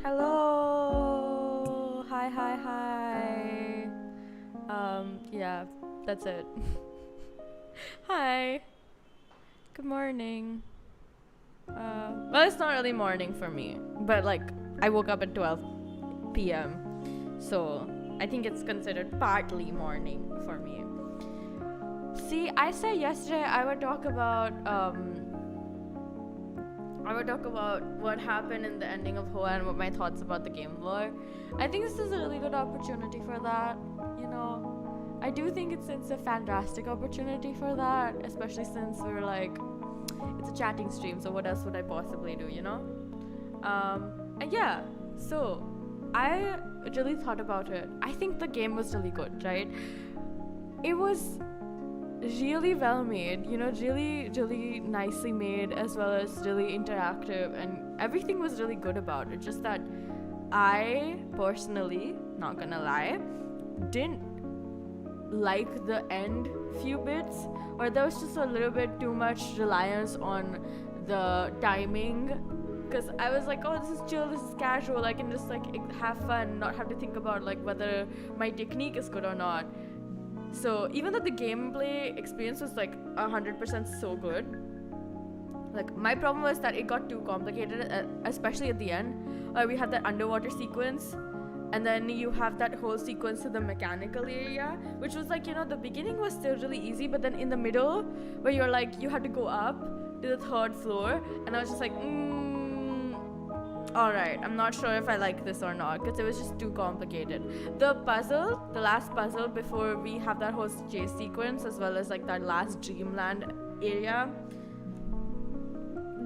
Hello. Hi, hi, hi. Yeah, that's it. Hi. Good morning. Well, it's not really morning for me, but like I woke up at 12 p.m. So I think it's considered partly morning for me. See, I said yesterday I would talk about what happened in the ending of Hoa and what my thoughts about the game were. I think this is a really good opportunity for that, you know. I do think it's a fantastic opportunity for that, especially since we're like, it's a chatting stream, so what else would I possibly do, you know? And yeah, so I really thought about it. I think the game was really good, right? It was really well made, really nicely made, as well as really interactive, and everything was really good about it. Just that I personally, not gonna lie, didn't like the end few bits, or there was just a little bit too much reliance on the timing. Because I was like, oh, this is chill, this is casual, I can just like have fun, not have to think about like whether my technique is good or not. So even though the gameplay experience was like 100% so good, like my problem was that it got too complicated, especially at the end. We had that underwater sequence, and then you have that whole sequence to the mechanical area, which was like, the beginning was still really easy, but then in the middle, where you're like, you have to go up to the third floor, and I was just like, alright, I'm not sure if I like this or not, because it was just too complicated. The last puzzle before we have that whole chase sequence, as well as like that last dreamland area,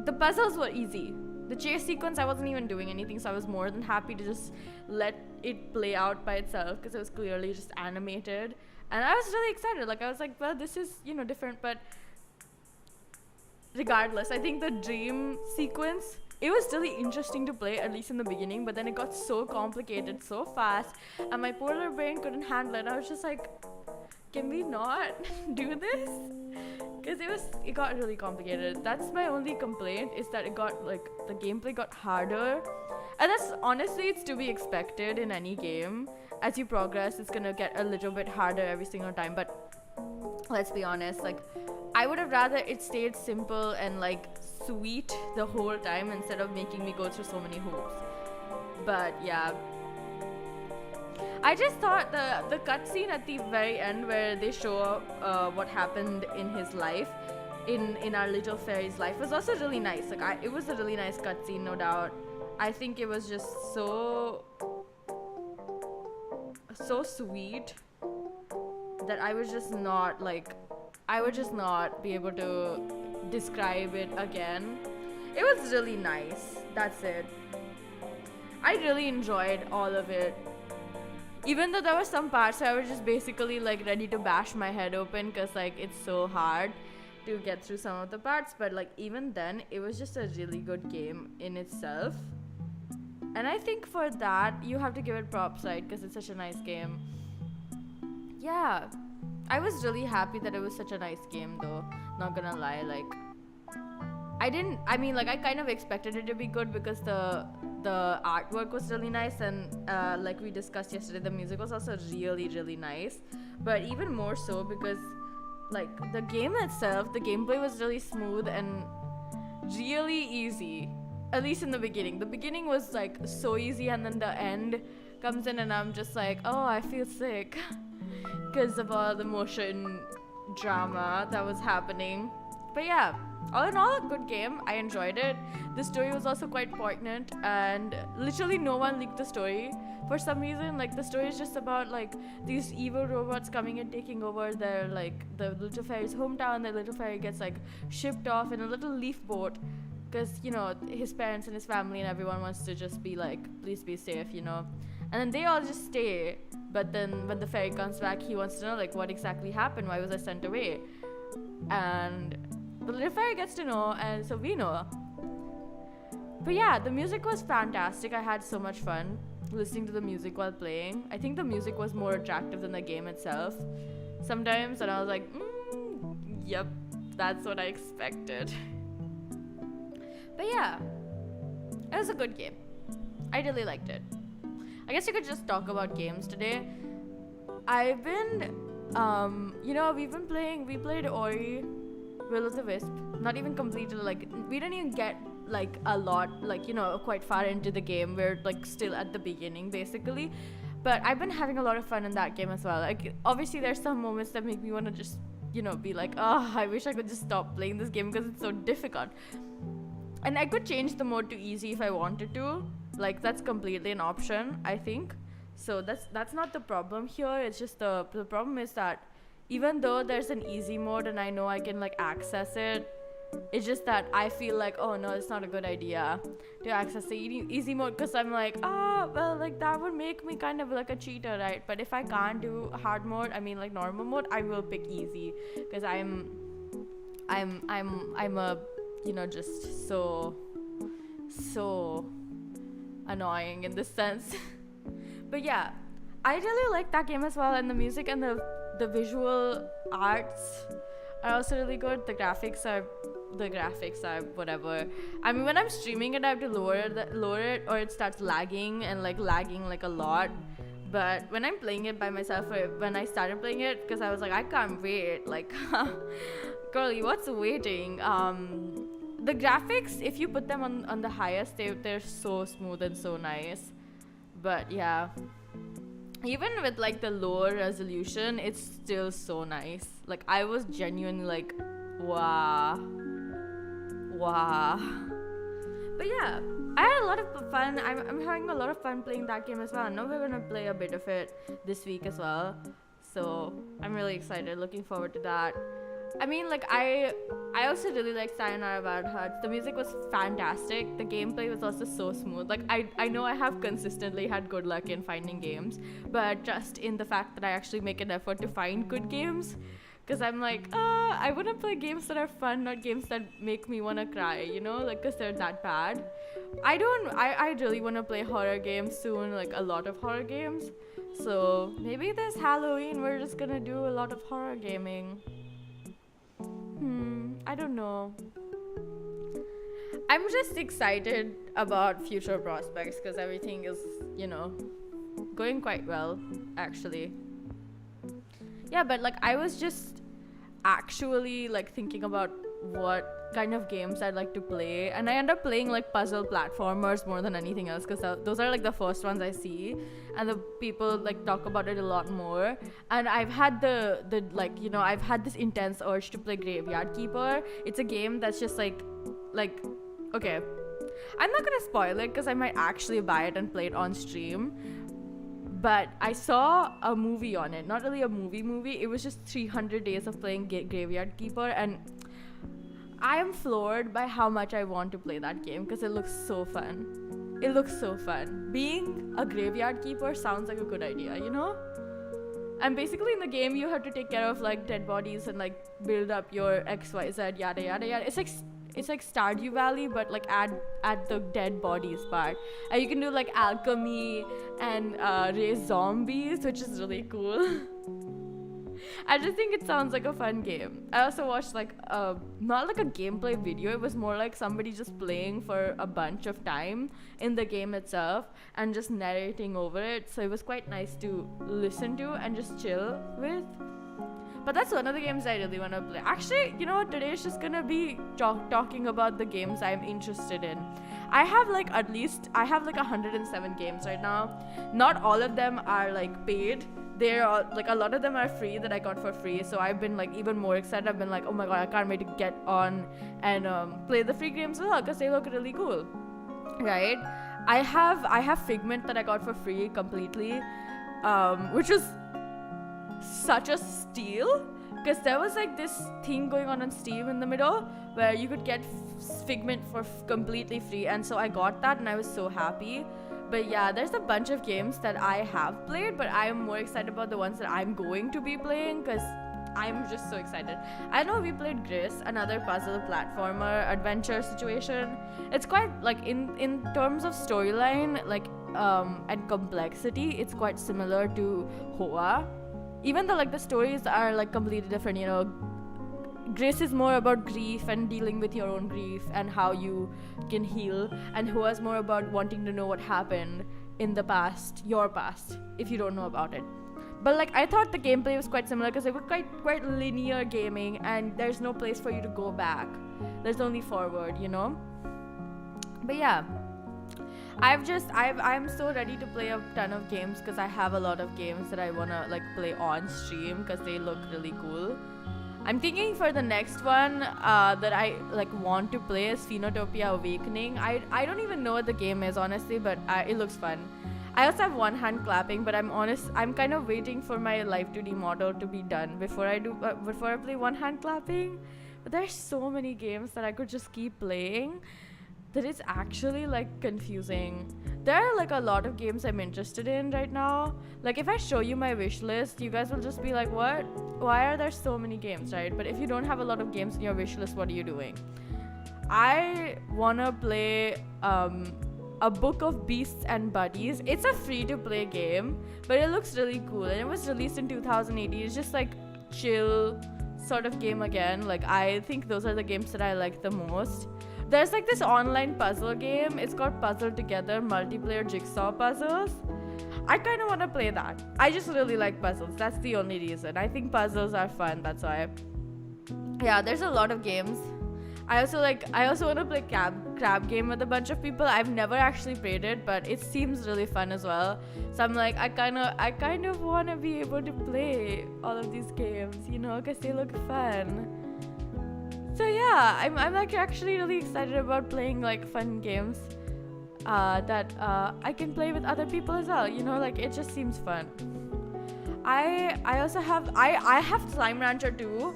the puzzles were easy. The chase sequence, I wasn't even doing anything, so I was more than happy to just let it play out by itself, because it was clearly just animated. And I was really excited. Like, I was like, well, this is, different, but regardless, I think the dream sequence, it was really interesting to play, at least in the beginning, but then it got so complicated so fast, and my poor little brain couldn't handle it. I was just like, can we not do this? Because it got really complicated. That's my only complaint, is that the gameplay got harder. And that's honestly, it's to be expected in any game. As you progress, it's gonna get a little bit harder every single time, but let's be honest, like, I would have rather it stayed simple and like sweet the whole time, instead of making me go through so many hoops. But yeah, I just thought the cutscene at the very end, where they show what happened in his life, in our little fairy's life, was also really nice. Like, it was a really nice cutscene, no doubt. I think it was just so sweet that I would just not be able to describe it again. It was really nice. That's it. I really enjoyed all of it. Even though there were some parts where I was just basically like ready to bash my head open, because like it's so hard to get through some of the parts, but like even then it was just a really good game in itself. And I think for that you have to give it props, right? Because it's such a nice game. Yeah, I was really happy that it was such a nice game, though, not gonna lie. Like, I kind of expected it to be good, because the artwork was really nice, and like we discussed yesterday, the music was also really, really nice. But even more so because like the game itself, the gameplay was really smooth and really easy. At least in the beginning. The beginning was like so easy, and then the end comes in and I'm just like, oh, I feel sick because of all the motion drama that was happening. But yeah, all in all, a good game. I enjoyed it. The story was also quite poignant, and literally no one leaked the story for some reason. Like, the story is just about like these evil robots coming and taking over their like the little fairy's hometown. The little fairy gets like shipped off in a little leaf boat, because his parents and his family and everyone wants to just be like, please be safe, and then they all just stay. But then when the fairy comes back, he wants to know like what exactly happened, why was I sent away, and the little fairy gets to know, and so we know. But yeah, the music was fantastic. I had so much fun listening to the music while playing. I think the music was more attractive than the game itself sometimes, and I was like, yep, that's what I expected. But yeah, it was a good game. I really liked it. I guess you could just talk about games today. I've been, we played Ori, Will of the Wisp. Not even completed, like, we didn't even get, like, a lot, like, quite far into the game. We're, like, still at the beginning, basically. But I've been having a lot of fun in that game as well. Like, obviously, there's some moments that make me want to just, be like, oh, I wish I could just stop playing this game because it's so difficult. And I could change the mode to easy if I wanted to. Like, that's completely an option, I think. So that's not the problem here. It's just the problem is that even though there's an easy mode and I know I can, like, access it, it's just that I feel like, oh no, it's not a good idea to access the easy mode, because I'm like, well, like, that would make me kind of like a cheater, right? But if I can't do hard mode, I mean, like, normal mode, I will pick easy, because I'm a, just so annoying in this sense. But yeah, I really like that game as well, and the music and the visual arts are also really good. The graphics are whatever. I mean, when I'm streaming it, I have to lower it, or it starts lagging like a lot. But when I'm playing it by myself, or when I started playing it, because I was like, I can't wait, like, girlie, what's waiting? The graphics, if you put them on the highest, they're so smooth and so nice. But yeah, even with, like, the lower resolution, it's still so nice. Like, I was genuinely like, wow. But yeah, I had a lot of fun. I'm having a lot of fun playing that game as well. I know we're gonna play a bit of it this week as well, so I'm really excited, looking forward to that. I mean, like, I also really like Sayonara Wild Hearts. The music was fantastic. The gameplay was also so smooth. Like, I know I have consistently had good luck in finding games, but just in the fact that I actually make an effort to find good games, because I'm like, I want to play games that are fun, not games that make me want to cry, like, because they're that bad. I really want to play horror games soon, like a lot of horror games. So maybe this Halloween we're just gonna do a lot of horror gaming. I don't know. I'm just excited about future prospects because everything is, going quite well, actually. Yeah, but, like, I was just actually, like, thinking about what kind of games I'd like to play, and I end up playing, like, puzzle platformers more than anything else, because those are, like, the first ones I see, and the people, like, talk about it a lot more. And I've had I've had this intense urge to play Graveyard Keeper. It's a game that's just like okay, I'm not gonna spoil it because I might actually buy it and play it on stream. But I saw a movie on it, not really a movie. It was just 300 days of playing Graveyard Keeper, and I am floored by how much I want to play that game because it looks so fun. It looks so fun. Being a Graveyard Keeper sounds like a good idea, And basically in the game, you have to take care of, like, dead bodies and, like, build up your XYZ, yada, yada, yada. It's like Stardew Valley, but, like, add the dead bodies part. And you can do, like, alchemy and raise zombies, which is really cool. I just think it sounds like a fun game. I also watched, like, not like a gameplay video. It was more like somebody just playing for a bunch of time in the game itself and just narrating over it. So it was quite nice to listen to and just chill with. But that's one of the games I really want to play. Actually, you know what? Today is just gonna be talking about the games I'm interested in. I have like 107 games right now. Not all of them are like paid. They're all, like, a lot of them are free that I got for free. So I've been like even more excited. I've been like, oh my god, I can't wait to get on and play the free games as well because they look really cool, right? I have Figment that I got for free completely, which was such a steal because there was like this thing going on Steam in the middle where you could get Figment for completely free, and so I got that and I was so happy. But yeah, there's a bunch of games that I have played, but I am more excited about the ones that I'm going to be playing because I'm just so excited. I know we played Gris, another puzzle platformer adventure situation. It's quite like in terms of storyline, like and complexity, it's quite similar to Hoa. Even though like the stories are like completely different, Grace is more about grief and dealing with your own grief and how you can heal, and Hoa is more about wanting to know what happened in the past, your past, if you don't know about it. But like I thought the gameplay was quite similar because it was quite linear gaming, and there's no place for you to go back. There's only forward, you know. But yeah, I'm so ready to play a ton of games because I have a lot of games that I wanna like play on stream because they look really cool. I'm thinking for the next one that I like want to play is Phenotopia Awakening. I don't even know what the game is honestly, but it looks fun. I also have one hand clapping, but I'm kind of waiting for my Live 2D model to be done before I play one hand clapping. But there's so many games that I could just keep playing that it's actually like confusing. There are like a lot of games I'm interested in right now. Like if I show you my wish list, you guys will just be like, what? Why are there so many games, right? But if you don't have a lot of games in your wish list, what are you doing? I wanna play A Book of Beasts and Buddies. It's a free-to-play game, but it looks really cool, and it was released in 2018. It's just like chill sort of game again. Like I think those are the games that I like the most. There's like this online puzzle game. It's called Puzzle Together multiplayer jigsaw puzzles. I kind of want to play that. I just really like puzzles. That's the only reason. I think puzzles are fun. That's why. Yeah, there's a lot of games. I also want to play crab game with a bunch of people. I've never actually played it, but it seems really fun as well. So I'm like, I kind of want to be able to play all of these games, you know, because they look fun. So yeah, I'm like actually really excited about playing like fun games that I can play with other people as well, you know, like it just seems fun. I also have I have Slime Rancher too,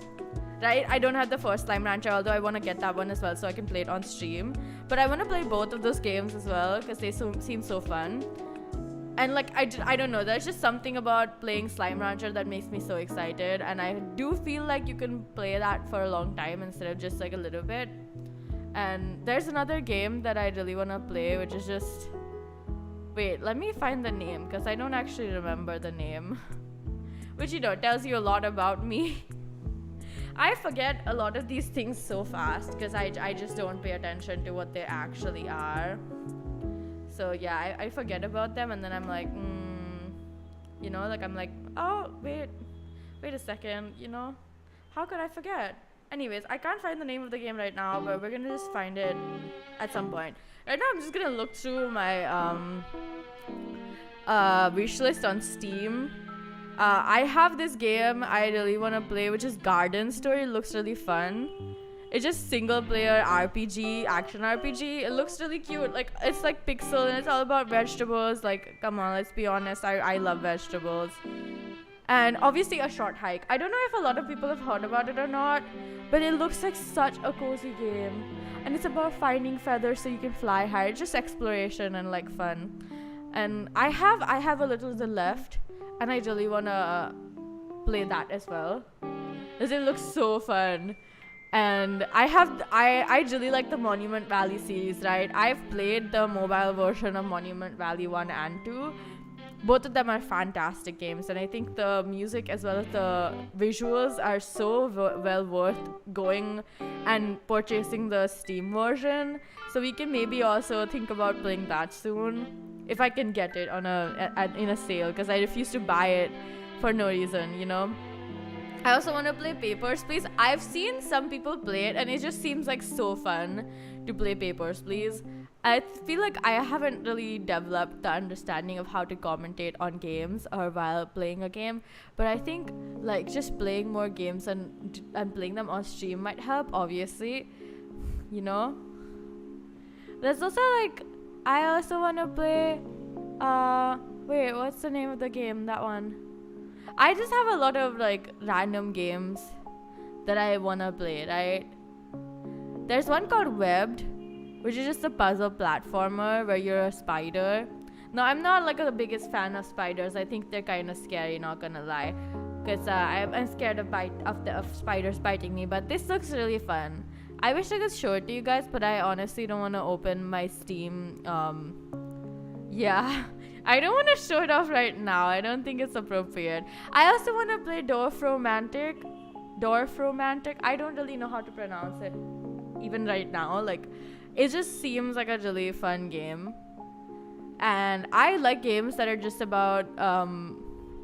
right? I don't have the first Slime Rancher, although I want to get that one as well so I can play it on stream. But I want to play both of those games as well because they seem so fun. And like I don't know, there's just something about playing Slime Rancher that makes me so excited, and I do feel like you can play that for a long time instead of just like a little bit. And there's another game that I really want to play, which is just, wait, let me find the name because I don't actually remember the name. Which, you know, tells you a lot about me. I forget a lot of these things so fast because I just don't pay attention to what they actually are. So yeah, I forget about them, and then I'm like, you know, like I'm like, oh, wait a second, you know, how could I forget? Anyways, I can't find the name of the game right now, but we're gonna just find it at some point. Right now, I'm just gonna look through my wish list on Steam. I have this game I really want to play, which is Garden Story. It looks really fun. It's just single player RPG, action RPG. It looks really cute. Like it's like pixel and it's all about vegetables. Like, come on, let's be honest. I love vegetables. And obviously a short hike. I don't know if a lot of people have heard about it or not, but it looks like such a cozy game. And it's about finding feathers so you can fly high. It's just exploration and like fun. And I have a little bit left, and I really wanna play that as well, because it looks so fun. And I really like the Monument Valley series, right? I've played the mobile version of Monument Valley 1 and 2. Both of them are fantastic games, and I think the music as well as the visuals are so well worth going and purchasing the Steam version. So we can maybe also think about playing that soon, if I can get it on in a sale, because I refuse to buy it for no reason, you know. I also want to play Papers, Please. I've seen some people play it, and it just seems like so fun to play Papers, Please. I feel like I haven't really developed the understanding of how to commentate on games or while playing a game, but I think like just playing more games and playing them on stream might help, obviously, you know. There's also like, I also want to play, wait, what's the name of the game? That one. I just have a lot of like random games that I want to play, right? There's one called Webbed, which is just a puzzle platformer where you're a spider. Now, I'm not like the biggest fan of spiders. I think they're kind of scary, not gonna lie, because I'm scared of spiders biting me. But this looks really fun. I wish I could show it to you guys, but I honestly don't want to open my Steam. Yeah, I don't want to show it off right now. I don't think it's appropriate. I also want to play Dwarf Romantic. Dorf Romantic. I don't really know how to pronounce it even right now. Like, it just seems like a really fun game. And I like games that are just about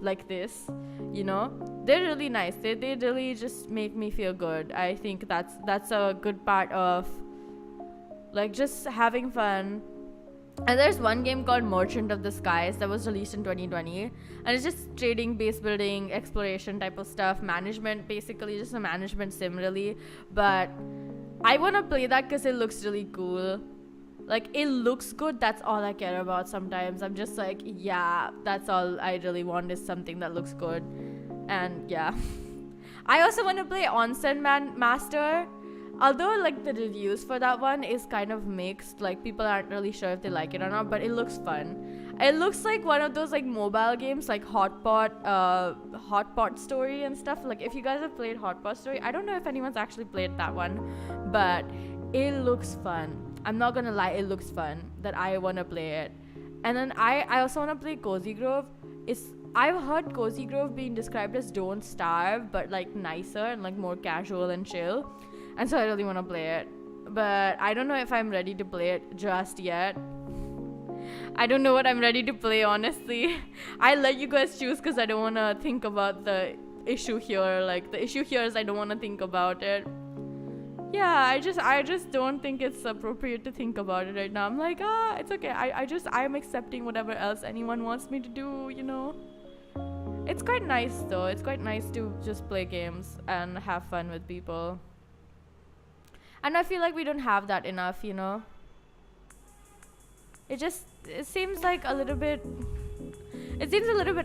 like this, you know. They're really nice. They really just make me feel good. I think that's a good part of like just having fun. And there's one game called Merchant of the Skies that was released in 2020, and it's just trading, base building, exploration type of stuff, management, basically just a management sim really. But I want to play that because it looks really cool. Like, it looks good. That's all I care about sometimes. I'm just like, yeah, that's all I really want is something that looks good. And yeah. I also want to play Onsen Master. Although, like, the reviews for that one is kind of mixed. Like, people aren't really sure if they like it or not, but it looks fun. It looks like one of those, like, mobile games, like Hotpot Story and stuff. Like, if you guys have played Hotpot Story, I don't know if anyone's actually played that one, but it looks fun. I'm not gonna lie, it looks fun that I want to play it. And then I also want to play Cozy Grove. I've heard Cozy Grove being described as Don't Starve, but like nicer and like more casual and chill. And so I really want to play it. But I don't know if I'm ready to play it just yet. I don't know what I'm ready to play, honestly. I let you guys choose because I don't want to think about the issue here. Like, the issue here is I don't want to think about it. Yeah, I just don't think it's appropriate to think about it right now. I'm like, it's okay. I'm accepting whatever else anyone wants me to do, you know. It's quite nice though. It's quite nice to just play games and have fun with people. And I feel like we don't have that enough, you know. It seems like a little bit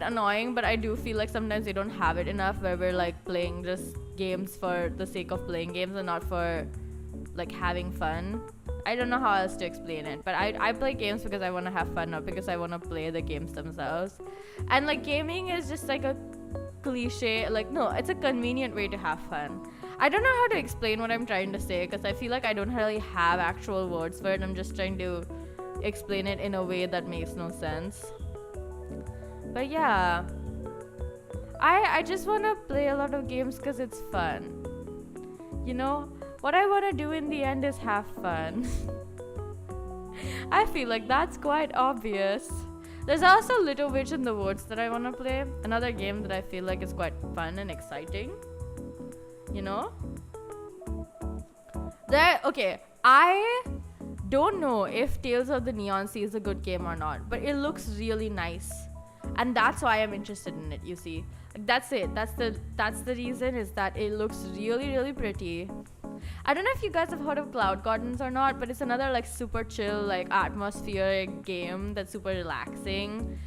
annoying, but I do feel like sometimes we don't have it enough where we're like playing just games for the sake of playing games and not for like having fun. I don't know how else to explain it, but I play games because I want to have fun, not because I want to play the games themselves. And like gaming is just like a cliche, like no, it's a convenient way to have fun. I don't know how to explain what I'm trying to say because I feel like I don't really have actual words for it. I'm just trying to explain it in a way that makes no sense. But yeah, I just want to play a lot of games because it's fun. You know, what I want to do in the end is have fun. I feel like that's quite obvious. There's also Little Witch in the Woods that I want to play. Another game that I feel like is quite fun and exciting. You know? Okay, I don't know if Tales of the Neon Sea is a good game or not, but it looks really nice. And that's why I'm interested in it, you see. Like, that's it. That's the reason, is that it looks really, really pretty. I don't know if you guys have heard of Cloud Gardens or not, but it's another like super chill, like atmospheric game that's super relaxing.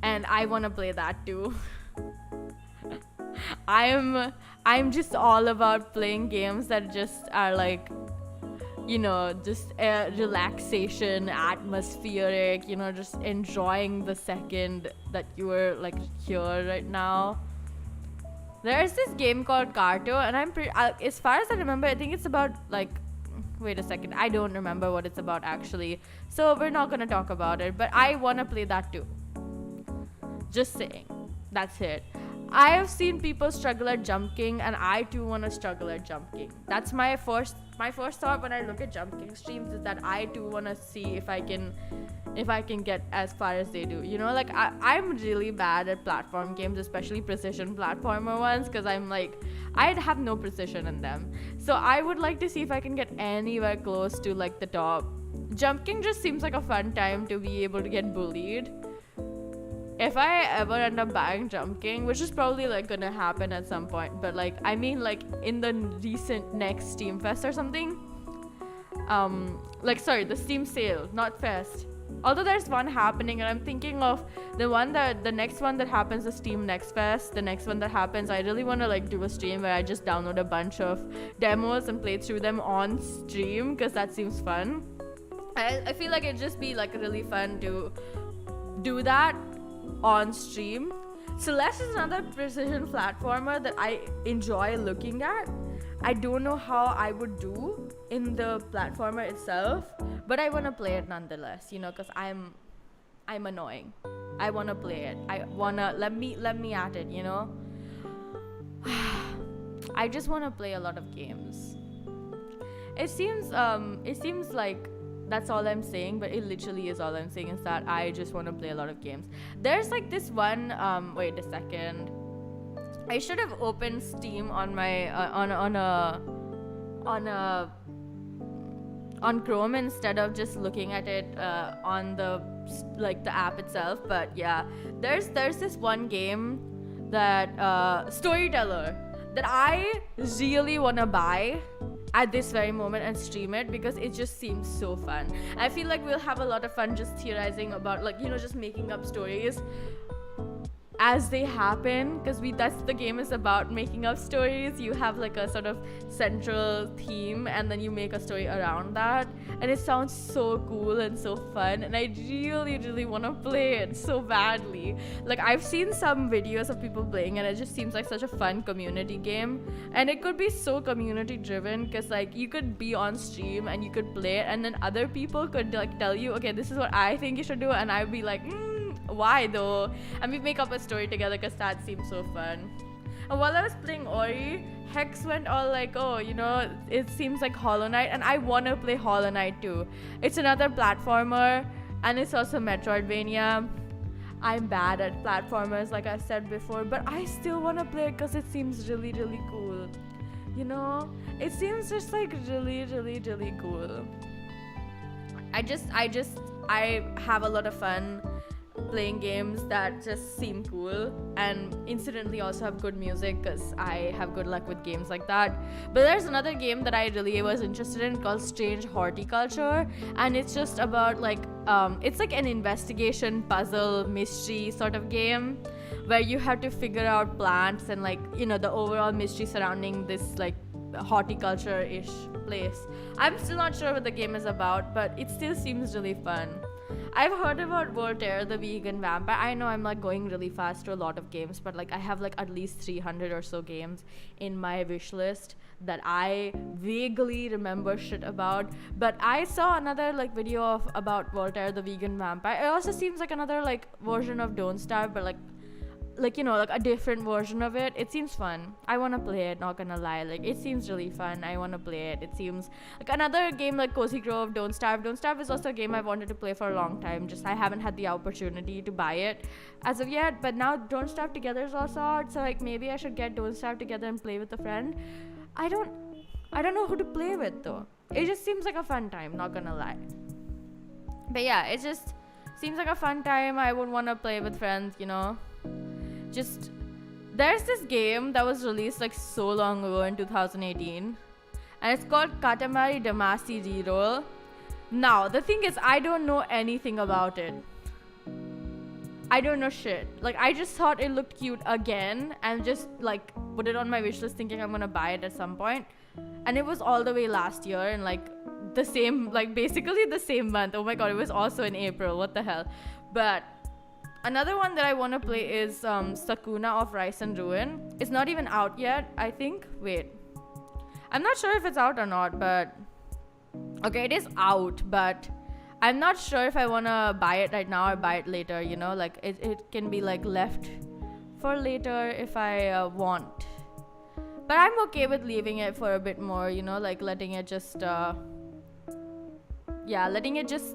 And I want to play that too. I'm just all about playing games that just are like, you know, just relaxation, atmospheric, you know, just enjoying the second that you were like here right now. There's this game called Carto, and as far as I remember, I think it's about like, wait a second, I don't remember what it's about actually, so we're not gonna talk about it, but I wanna play that too. Just saying, that's it. I have seen people struggle at Jump King, and I too wanna struggle at Jump King. That's my first thought when I look at Jump King streams, is that I too wanna see if I can get as far as they do. You know, like I'm really bad at platform games, especially precision platformer ones, because I'm like, I'd have no precision in them. So I would like to see if I can get anywhere close to like the top. Jump King just seems like a fun time to be able to get bullied. If I ever end up buying Jump King, which is probably like gonna happen at some point, but like I mean like in the recent next Steam Fest or something, the Steam sale, not Fest. Although there's one happening, and I'm thinking of the next one that happens, the Steam Next Fest, the next one that happens. I really want to like do a stream where I just download a bunch of demos and play through them on stream, because that seems fun. I feel like it'd just be like really fun to do that on stream. Celeste is another precision platformer that I enjoy looking at. I don't know how I would do in the platformer itself, but I want to play it nonetheless, you know, because I'm annoying. I want to play it. I want to let me at it, you know. I just want to play a lot of games. It seems like that's all I'm saying, but it literally is all I'm saying is that I just want to play a lot of games. There's like this one wait a second. I should have opened Steam on my on Chrome instead of just looking at it on the app itself. But yeah, there's this one game that Storyteller that I really want to buy at this very moment and stream it, because it just seems so fun. I feel like we'll have a lot of fun just theorizing about, like, you know, just making up stories as they happen, because that's the game is about, making up stories. You have like a sort of central theme and then you make a story around that, and it sounds so cool and so fun, and I really want to play it so badly. Like, I've seen some videos of people playing and it just seems like such a fun community game, and it could be so community driven, because like you could be on stream and you could play it, and then other people could like tell you, okay, this is what I think you should do, and I'd be like, why though? And we make up a story together, because that seems so fun. And while I was playing Ori, Hex went all like, oh, you know, it seems like Hollow Knight, and I want to play Hollow Knight too. It's another platformer, and it's also Metroidvania. I'm bad at platformers, like I said before, but I still want to play it because it seems really cool. You know, it seems just like really cool. I have a lot of fun playing games that just seem cool, and incidentally also have good music, because I have good luck with games like that. But there's another game that I really was interested in called Strange Horticulture, and it's just about like it's like an investigation puzzle mystery sort of game, where you have to figure out plants and, like, you know, the overall mystery surrounding this like horticulture-ish place. I'm still not sure what the game is about, but it still seems really fun. I've heard about Voltaire the Vegan Vampire. I know I'm like going really fast to a lot of games, but like I have like at least 300 or so games in my wish list that I vaguely remember shit about. But I saw another like video about Voltaire the Vegan Vampire. It also seems like another like version of Don't Starve, but like you know, like a different version of it. It seems fun. I want to play it, not gonna lie. Like, it seems really fun. I want to play it. It seems like another game like Cozy Grove, Don't Starve. Don't Starve is also a game I've wanted to play for a long time. Just I haven't had the opportunity to buy it as of yet. But now Don't Starve Together is also out, so like maybe I should get Don't Starve Together and play with a friend. I don't know who to play with though. It just seems like a fun time, not gonna lie. But yeah, it just seems like a fun time. I would want to play with friends, you know. Just, there's this game that was released like so long ago in 2018, and it's called Katamari Damacy Reroll. Now, the thing is, I don't know anything about it. I don't know shit. Like, I just thought it looked cute again, and just like put it on my wishlist thinking I'm gonna buy it at some point. And it was all the way last year, and like the same, like basically the same month. Oh my god, it was also in April. What the hell? But another one that I want to play is Sakuna of Rice and Ruin. It's not even out yet, I think. Wait. I'm not sure if it's out or not, but... Okay, it is out, but I'm not sure if I want to buy it right now or buy it later, you know? Like, it can be, like, left for later if I want. But I'm okay with leaving it for a bit more, you know? Like, letting it just... letting it just...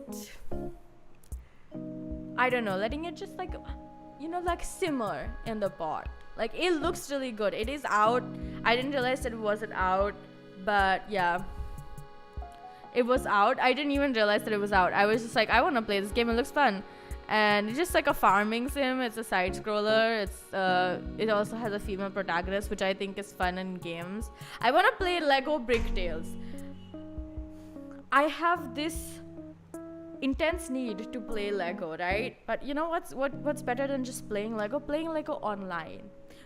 I don't know, letting it just like, you know, like simmer in the pot. Like, it looks really good. It is out. I didn't realize that it wasn't out, but yeah, it was out. I didn't even realize that it was out. I was just like, I want to play this game. It looks fun. And it's just like a farming sim. It's a side scroller. It also has a female protagonist, which I think is fun in games. I want to play Lego Brick Tales. I have this intense need to play Lego, right? But you know what's better than just playing Lego? Playing Lego online.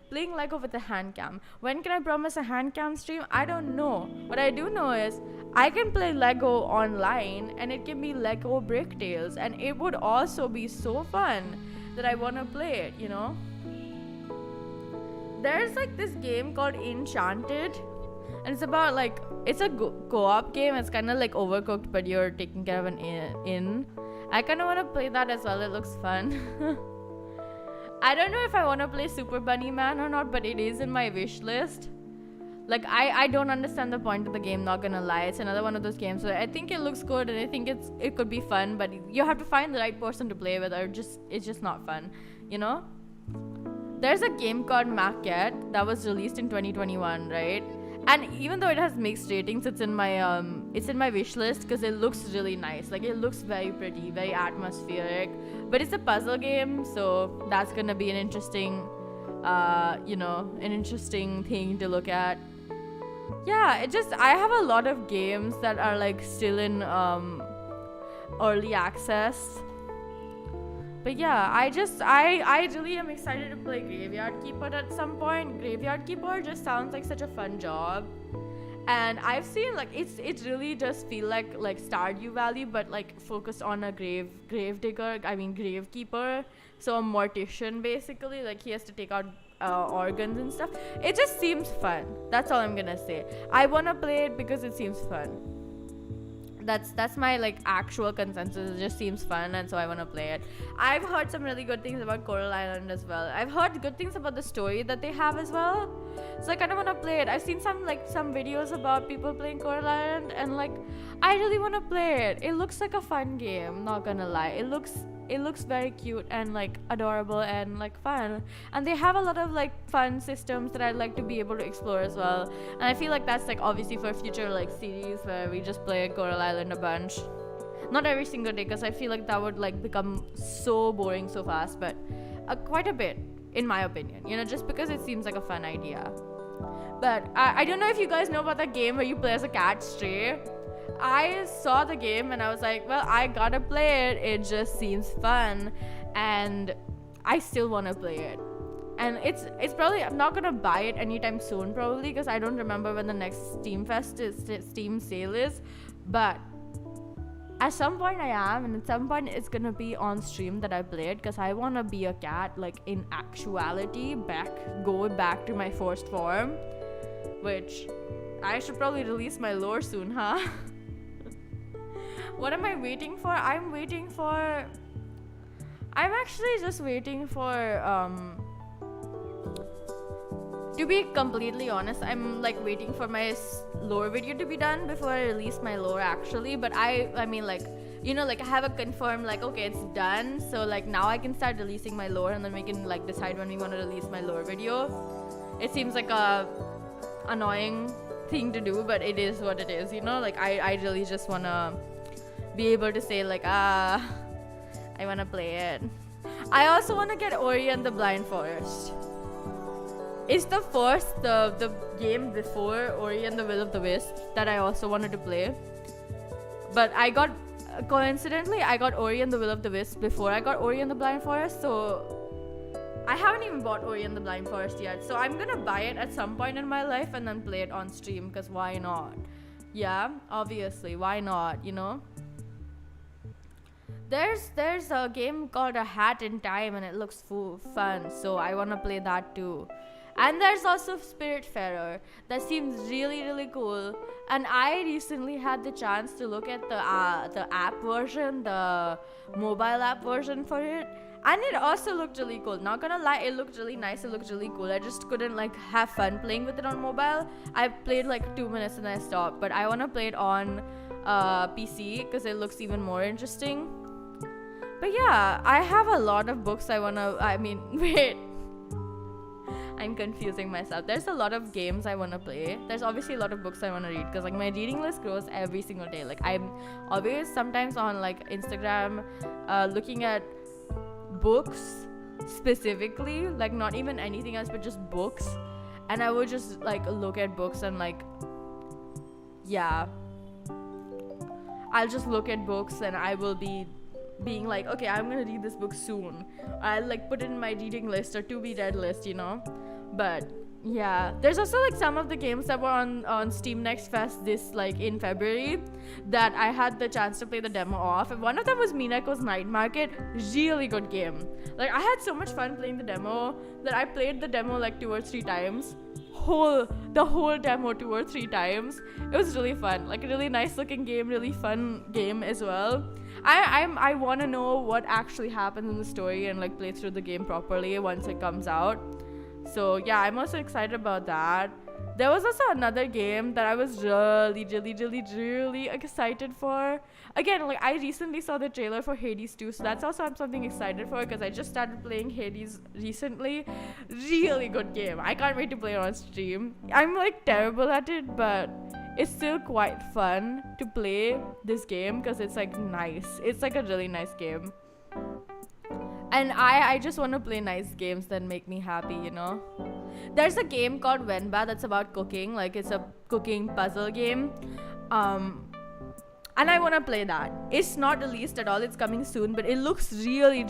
Playing Lego with a hand cam. When can I promise a hand cam stream? I don't know. What I do know is I can play Lego online, and it can be Lego Brick Tales, and it would also be so fun that I want to play it, you know? There's like this game called Enchanted, and it's about like, it's a co-op game. It's kind of like Overcooked, but you're taking care of an inn. I kind of want to play that as well. It looks fun. I don't know if I want to play Super Bunny Man or not, but it is in my wish list. Like, I don't understand the point of the game, not gonna lie. It's another one of those games where I think it looks good and I think it could be fun, but you have to find the right person to play with, or it's just not fun, you know? There's a game called Maquette that was released in 2021, right? And even though it has mixed ratings, it's in my wish list because it looks really nice. Like, it looks very pretty, very atmospheric. But it's a puzzle game, so that's gonna be an interesting, an interesting thing to look at. Yeah, I have a lot of games that are like still in early access. But yeah, I really am excited to play Graveyard Keeper at some point. Graveyard Keeper just sounds like such a fun job. And I've seen like it really does feel like Stardew Valley, but like focused on a grave keeper. So a mortician basically, like he has to take out organs and stuff. It just seems fun. That's all I'm gonna say. I wanna play it because it seems fun. That's my like actual consensus. It just seems fun, and so I want to play it. I've heard some really good things about Coral Island as well. I've heard good things about the story that they have as well, so I kind of want to play it. I've seen some videos about people playing Coral Island, and like I really want to play it. It looks like a fun game, not gonna lie. It looks very cute and like adorable and like fun, and they have a lot of like fun systems that I'd like to be able to explore as well. And I feel like that's like obviously for future like series where we just play Coral Island a bunch, not every single day, because I feel like that would like become so boring so fast, but quite a bit in my opinion, you know, just because it seems like a fun idea. But I don't know if you guys know about that game where you play as a cat, Stray. I saw the game and I was like, well, I gotta play it. It just seems fun, and I still want to play it. And it's probably, I'm not gonna buy it anytime soon, probably, because I don't remember when the next Steam sale is. But at some point I am, and at some point it's gonna be on stream that I play it, because I wanna be a cat, like in actuality, go back to my first form, which I should probably release my lore soon, huh? What am I waiting for? I'm actually just waiting for, to be completely honest, I'm like waiting for my lore video to be done before I release my lore actually. But I mean, like, you know, like I have a confirmed, like, okay, it's done. So like now I can start releasing my lore, and then we can like decide when we want to release my lore video. It seems like a annoying thing to do, but it is what it is, you know. Like I really just wanna be able to say like, I wanna play it. I also wanna get Ori and the Blind Forest. It's the game before Ori and the Will of the Wisp that I also wanted to play, but coincidentally I got Ori and the Will of the Wisp before I got Ori and the Blind Forest, so I haven't even bought Ori and the Blind Forest yet. So I'm gonna buy it at some point in my life and then play it on stream, because why not? Yeah, obviously, why not, you know? There's a game called A Hat in Time, and it looks fun, so I wanna play that too. And there's also Spiritfarer that seems really, really cool. And I recently had the chance to look at the app version, the mobile app version for it, and it also looked really cool. Not gonna lie, it looked really nice, it looked really cool. I just couldn't like have fun playing with it on mobile. I played like 2 minutes and I stopped, but I wanna play it on PC because it looks even more interesting. But yeah, I have a lot of books wait, I'm confusing myself. There's a lot of games I want to play. There's obviously a lot of books I want to read, because like my reading list grows every single day. Like I'm always sometimes on like Instagram looking at books specifically, like not even anything else but just books, and I would just like look at books and like, yeah, I'll just look at books and I will be being like, okay, I'm gonna read this book soon. I'll like put it in my reading list or to be read list, you know. But yeah, there's also like some of the games that were on Steam Next Fest this like in February that I had the chance to play the demo of. And one of them was Minako's Night Market. Really good game. Like I had so much fun playing the demo that I played the demo like 2 or 3 times. The whole demo 2 or 3 times. It was really fun. Like a really nice looking game, really fun game as well. I want to know what actually happens in the story and like play through the game properly once it comes out. So yeah, I'm also excited about that. There was also another game that I was really excited for. Again, like, I recently saw the trailer for Hades 2, so that's also something excited for, because I just started playing Hades recently. Really good game. I can't wait to play it on stream. I'm like terrible at it, but it's still quite fun to play this game because it's like nice. It's like a really nice game. And I just want to play nice games that make me happy, you know? There's a game called Wenba that's about cooking. Like, it's a cooking puzzle game. And I want to play that. It's not released at all. It's coming soon. But it looks really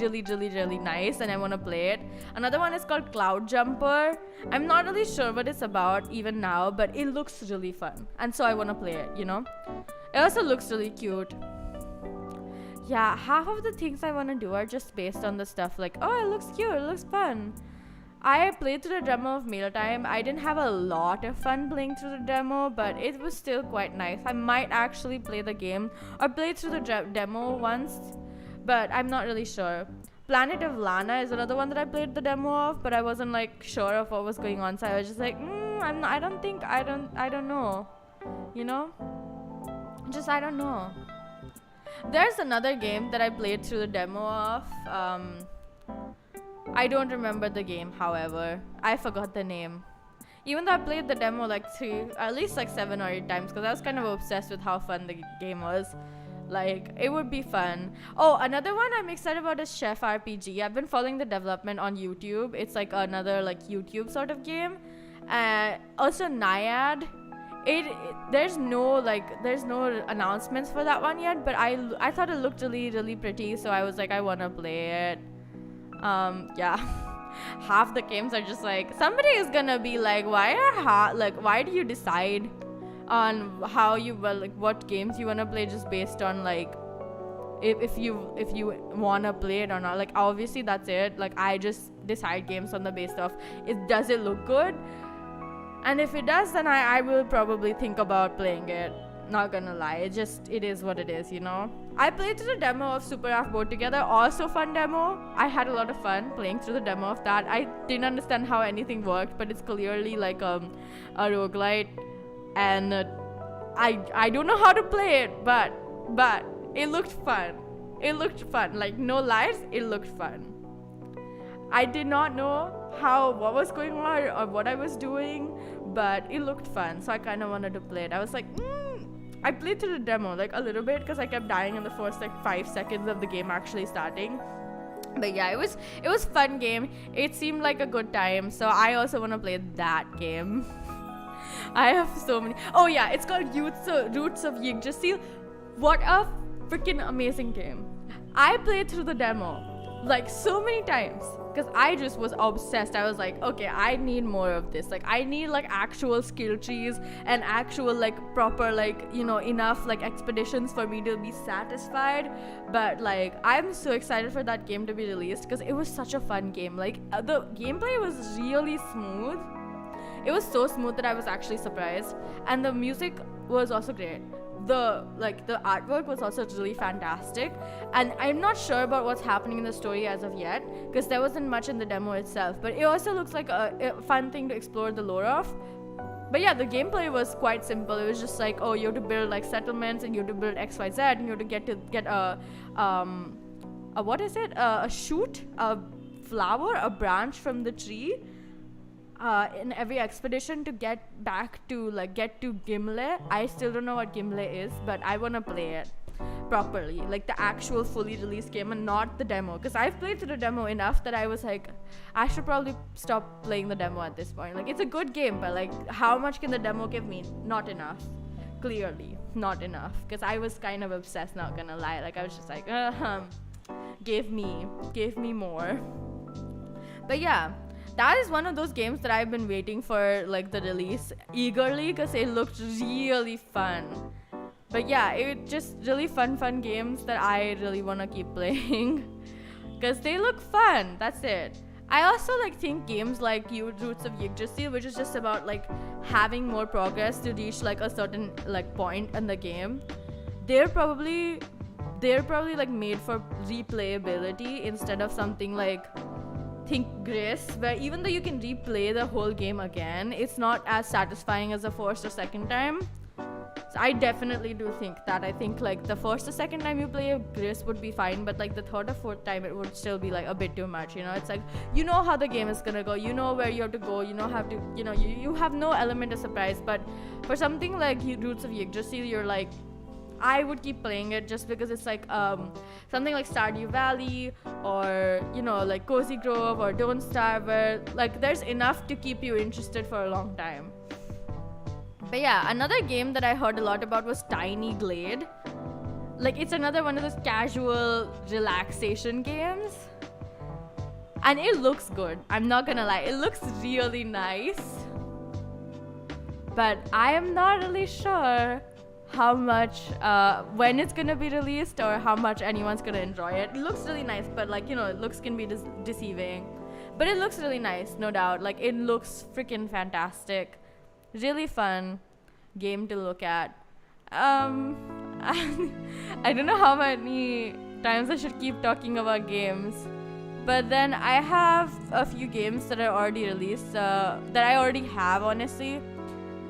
nice. And I want to play it. Another one is called Cloud Jumper. I'm not really sure what it's about even now. But it looks really fun. And so I want to play it, you know? It also looks really cute. Yeah, half of the things I want to do are just based on the stuff like, oh, it looks cute, it looks fun. I played through the demo of Mealtime. I didn't have a lot of fun playing through the demo, but it was still quite nice. I might actually play the game or play through the demo once, but I'm not really sure. Planet of Lana is another one that I played the demo of, but I wasn't like sure of what was going on, so I was just like, I don't know, you know? I don't know. There's another game that I played through the demo of. I don't remember the game, however. I forgot the name. Even though I played the demo like at least 7 or 8 times, because I was kind of obsessed with how fun the game was. Like, it would be fun. Oh, another one I'm excited about is Chef RPG. I've been following the development on YouTube. It's like another like YouTube sort of game. Also Naiad. There's no announcements for that one yet, but I thought it looked really pretty, so I was like, I want to play it. Yeah. Half the games are just like, somebody is gonna be like, why do you decide on how you what games you want to play just based on like if you want to play it or not? Like, obviously that's it. Like, I just decide games on the basis of does it look good? And if it does, then I will probably think about playing it. Not gonna lie, it is what it is, you know? I played through the demo of Super Half Board Together, also fun demo. I had a lot of fun playing through the demo of that. I didn't understand how anything worked, but it's clearly like a roguelite. And I don't know how to play it, but it looked fun. It looked fun. Like, no lies, it looked fun. I did not know what was going on or what I was doing, but it looked fun, so I kind of wanted to play it. I was like, I played through the demo like a little bit because I kept dying in the first like 5 seconds of the game actually starting. But yeah, it was fun game. It seemed like a good time, so I also want to play that game. I have so many. Oh yeah, it's called Roots of Yggdrasil. What a freaking amazing game. I played through the demo like so many times because I just was obsessed. I was like, okay, I need more of this. Like, I need like actual skill trees and actual like proper like, you know, enough like expeditions for me to be satisfied. But like, I'm so excited for that game to be released because it was such a fun game. Like, the gameplay was really smooth. It was so smooth that I was actually surprised, and the music was also great. The artwork was also really fantastic, and I'm not sure about what's happening in the story as of yet because there wasn't much in the demo itself, but it also looks like a fun thing to explore the lore of. But yeah, the gameplay was quite simple. It was just like, oh, you have to build like settlements and you have to build XYZ and you have to get a shoot, a flower, a branch from the tree in every expedition to get to Gimle. I still don't know what Gimle is, but I want to play it properly, like the actual fully released game and not the demo, because I've played through the demo enough that I was like, I should probably stop playing the demo at this point. Like, it's a good game, but like, how much can the demo give me? Not enough. Clearly not enough, because I was kind of obsessed, not gonna lie. Like, I was just like, give me more. But yeah, that is one of those games that I've been waiting for, like, the release eagerly, because it looked really fun. But yeah, it just really fun games that I really want to keep playing because they look fun. That's it. I also think games like Roots of Yggdrasil, which is just about like having more progress to reach like a certain like point in the game. They're probably like made for replayability instead of something like think Grace, where even though you can replay the whole game again, it's not as satisfying as the first or second time. So I definitely do think that. I think like the first or second time you play Grace would be fine, but like the third or fourth time it would still be like a bit too much, you know. It's like, you know how the game is gonna go, you know where you have to go, you know have to, you know, you have no element of surprise. But for something like Roots of Yggdrasil, you're like, I would keep playing it just because it's like something like Stardew Valley or, you know, like Cozy Grove or Don't Starve, where like there's enough to keep you interested for a long time. But yeah, another game that I heard a lot about was Tiny Glade. Like, it's another one of those casual relaxation games. And it looks good. I'm not gonna lie. It looks really nice. But I am not really sure how much, when it's gonna be released or how much anyone's gonna enjoy it. It looks really nice, but like, you know, looks can be deceiving. But it looks really nice, no doubt. Like, it looks freaking fantastic. Really fun game to look at. I don't know how many times I should keep talking about games, but then I have a few games that are already released, that I already have, honestly,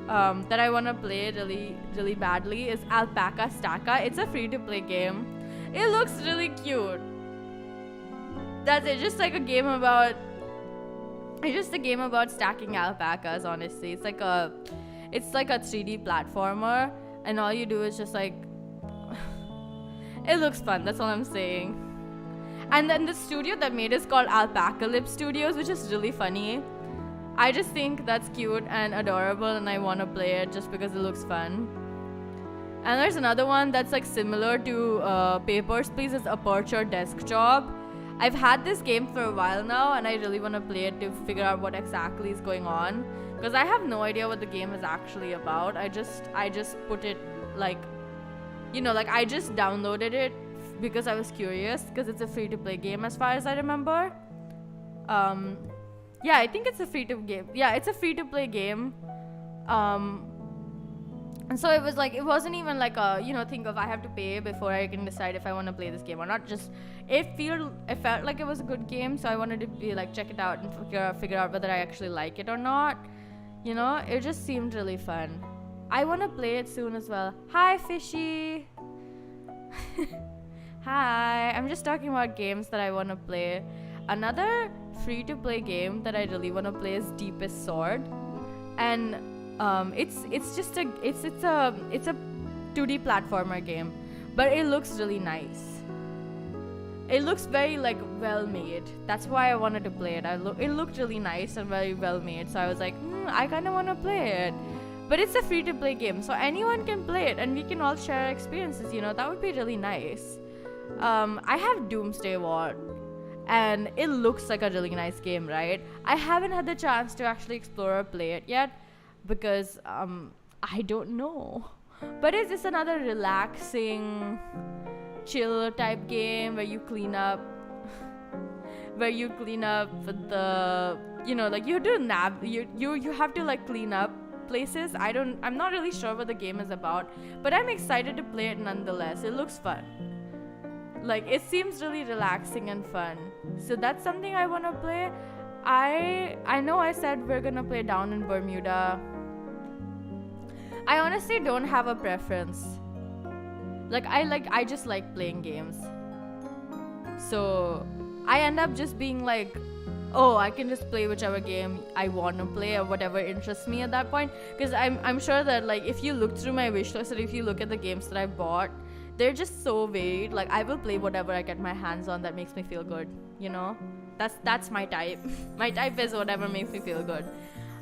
that I want to play really, really badly. Is Alpaca Stacka. It's a free-to-play game. It looks really cute. That's it. Just like a game about. It's just a game about stacking alpacas, honestly. It's like a 3D platformer, and all you do is just like it looks fun, that's all I'm saying. And then the studio that made it is called Alpacalypse Studios, which is really funny. I just think that's cute and adorable, and I want to play it just because it looks fun. And there's another one that's like similar to Papers, Please. It's Aperture Desk Job. I've had this game for a while now, and I really want to play it to figure out what exactly is going on, because I have no idea what the game is actually about. I just put it, like, you know, like I just downloaded it because I was curious, because it's a free-to-play game as far as I remember. Yeah, I think it's a free-to-play game. And so it was like, it wasn't even like a, you know, think of I have to pay before I can decide if I want to play this game or not. Just it felt like it was a good game, so I wanted to be like, check it out and figure out whether I actually like it or not. You know, it just seemed really fun. I want to play it soon as well. Hi, Fishy. Hi. I'm just talking about games that I want to play. Another free-to-play game that I really want to play is Deepest Sword, and it's a 2D platformer game, but it looks really nice. It looks very like well made. That's why I wanted to play it. It looked really nice and very well made, so I was like, I kind of want to play it. But it's a free to play game, so anyone can play it and we can all share our experiences, you know. That would be really nice. I have Doomsday War, and it looks like a really nice game, right? I haven't had the chance to actually explore or play it yet, because I don't know. But it's just another relaxing, chill type game where you clean up the, you know, like you do you have to like clean up places. I'm not really sure what the game is about, but I'm excited to play it nonetheless. It looks fun. Like, it seems really relaxing and fun. So that's something I want to play. I know I said we're gonna play Down in Bermuda. I honestly don't have a preference. I just like playing games. So I end up just being like, oh, I can just play whichever game I want to play or whatever interests me at that point. Because I'm sure that, like, if you look through my wish list or if you look at the games that I bought, they're just so varied. Like, I will play whatever I get my hands on that makes me feel good, you know? That's my type. My type is whatever makes me feel good.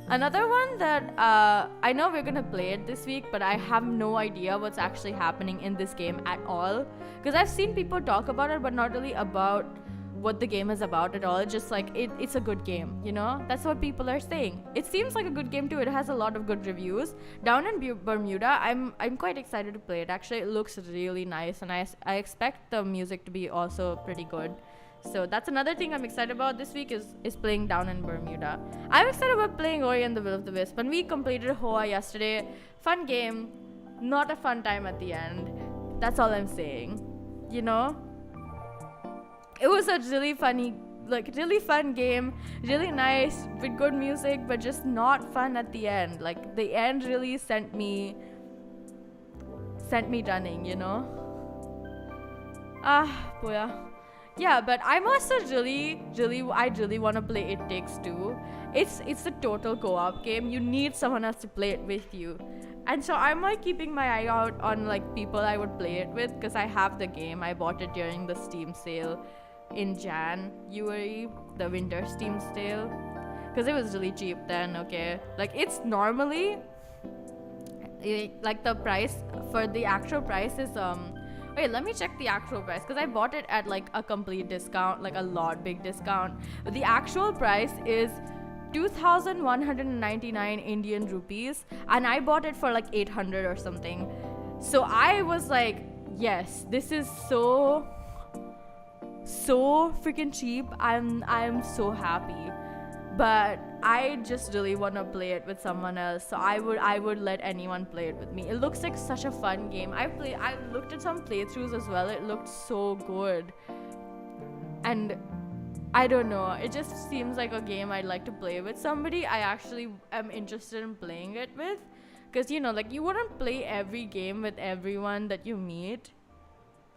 Another one that I know we're gonna play it this week, but I have no idea what's actually happening in this game at all. Because I've seen people talk about it, but not really about what the game is about at all. It's just like, it's a good game, you know? That's what people are saying. It seems like a good game too. It has a lot of good reviews. Down in Bermuda, I'm quite excited to play it. Actually, it looks really nice, and I expect the music to be also pretty good. So that's another thing I'm excited about this week is playing Down in Bermuda. I'm excited about playing Ori and the Will of the Wisp, and we completed Hoa yesterday. Fun game, not a fun time at the end. That's all I'm saying, you know? It was a really funny like really fun game, really nice with good music, but just not fun at the end. Like the end really sent me running, you know. Boya. Yeah, but I'm also I really want to play It Takes Two. It's a total co-op game. You need someone else to play it with you. And so I'm like keeping my eye out on like people I would play it with, because I have the game. I bought it during the Steam sale in January, the winter Steam sale, because it was really cheap then. Okay, like it's normally like the price for the actual price is wait, let me check the actual price, because I bought it at like a complete discount, like a lot big discount. But the actual price is 2,199 Indian rupees, and I bought it for like 800 or something. So I was like, yes, this is so freaking cheap. I'm so happy. But I just really want to play it with someone else, so I would let anyone play it with me. It looks like such a fun game. I looked at some playthroughs as well. It looked so good, and I don't know, it just seems like a game I'd like to play with somebody I actually am interested in playing it with, because you know, like you wouldn't play every game with everyone that you meet.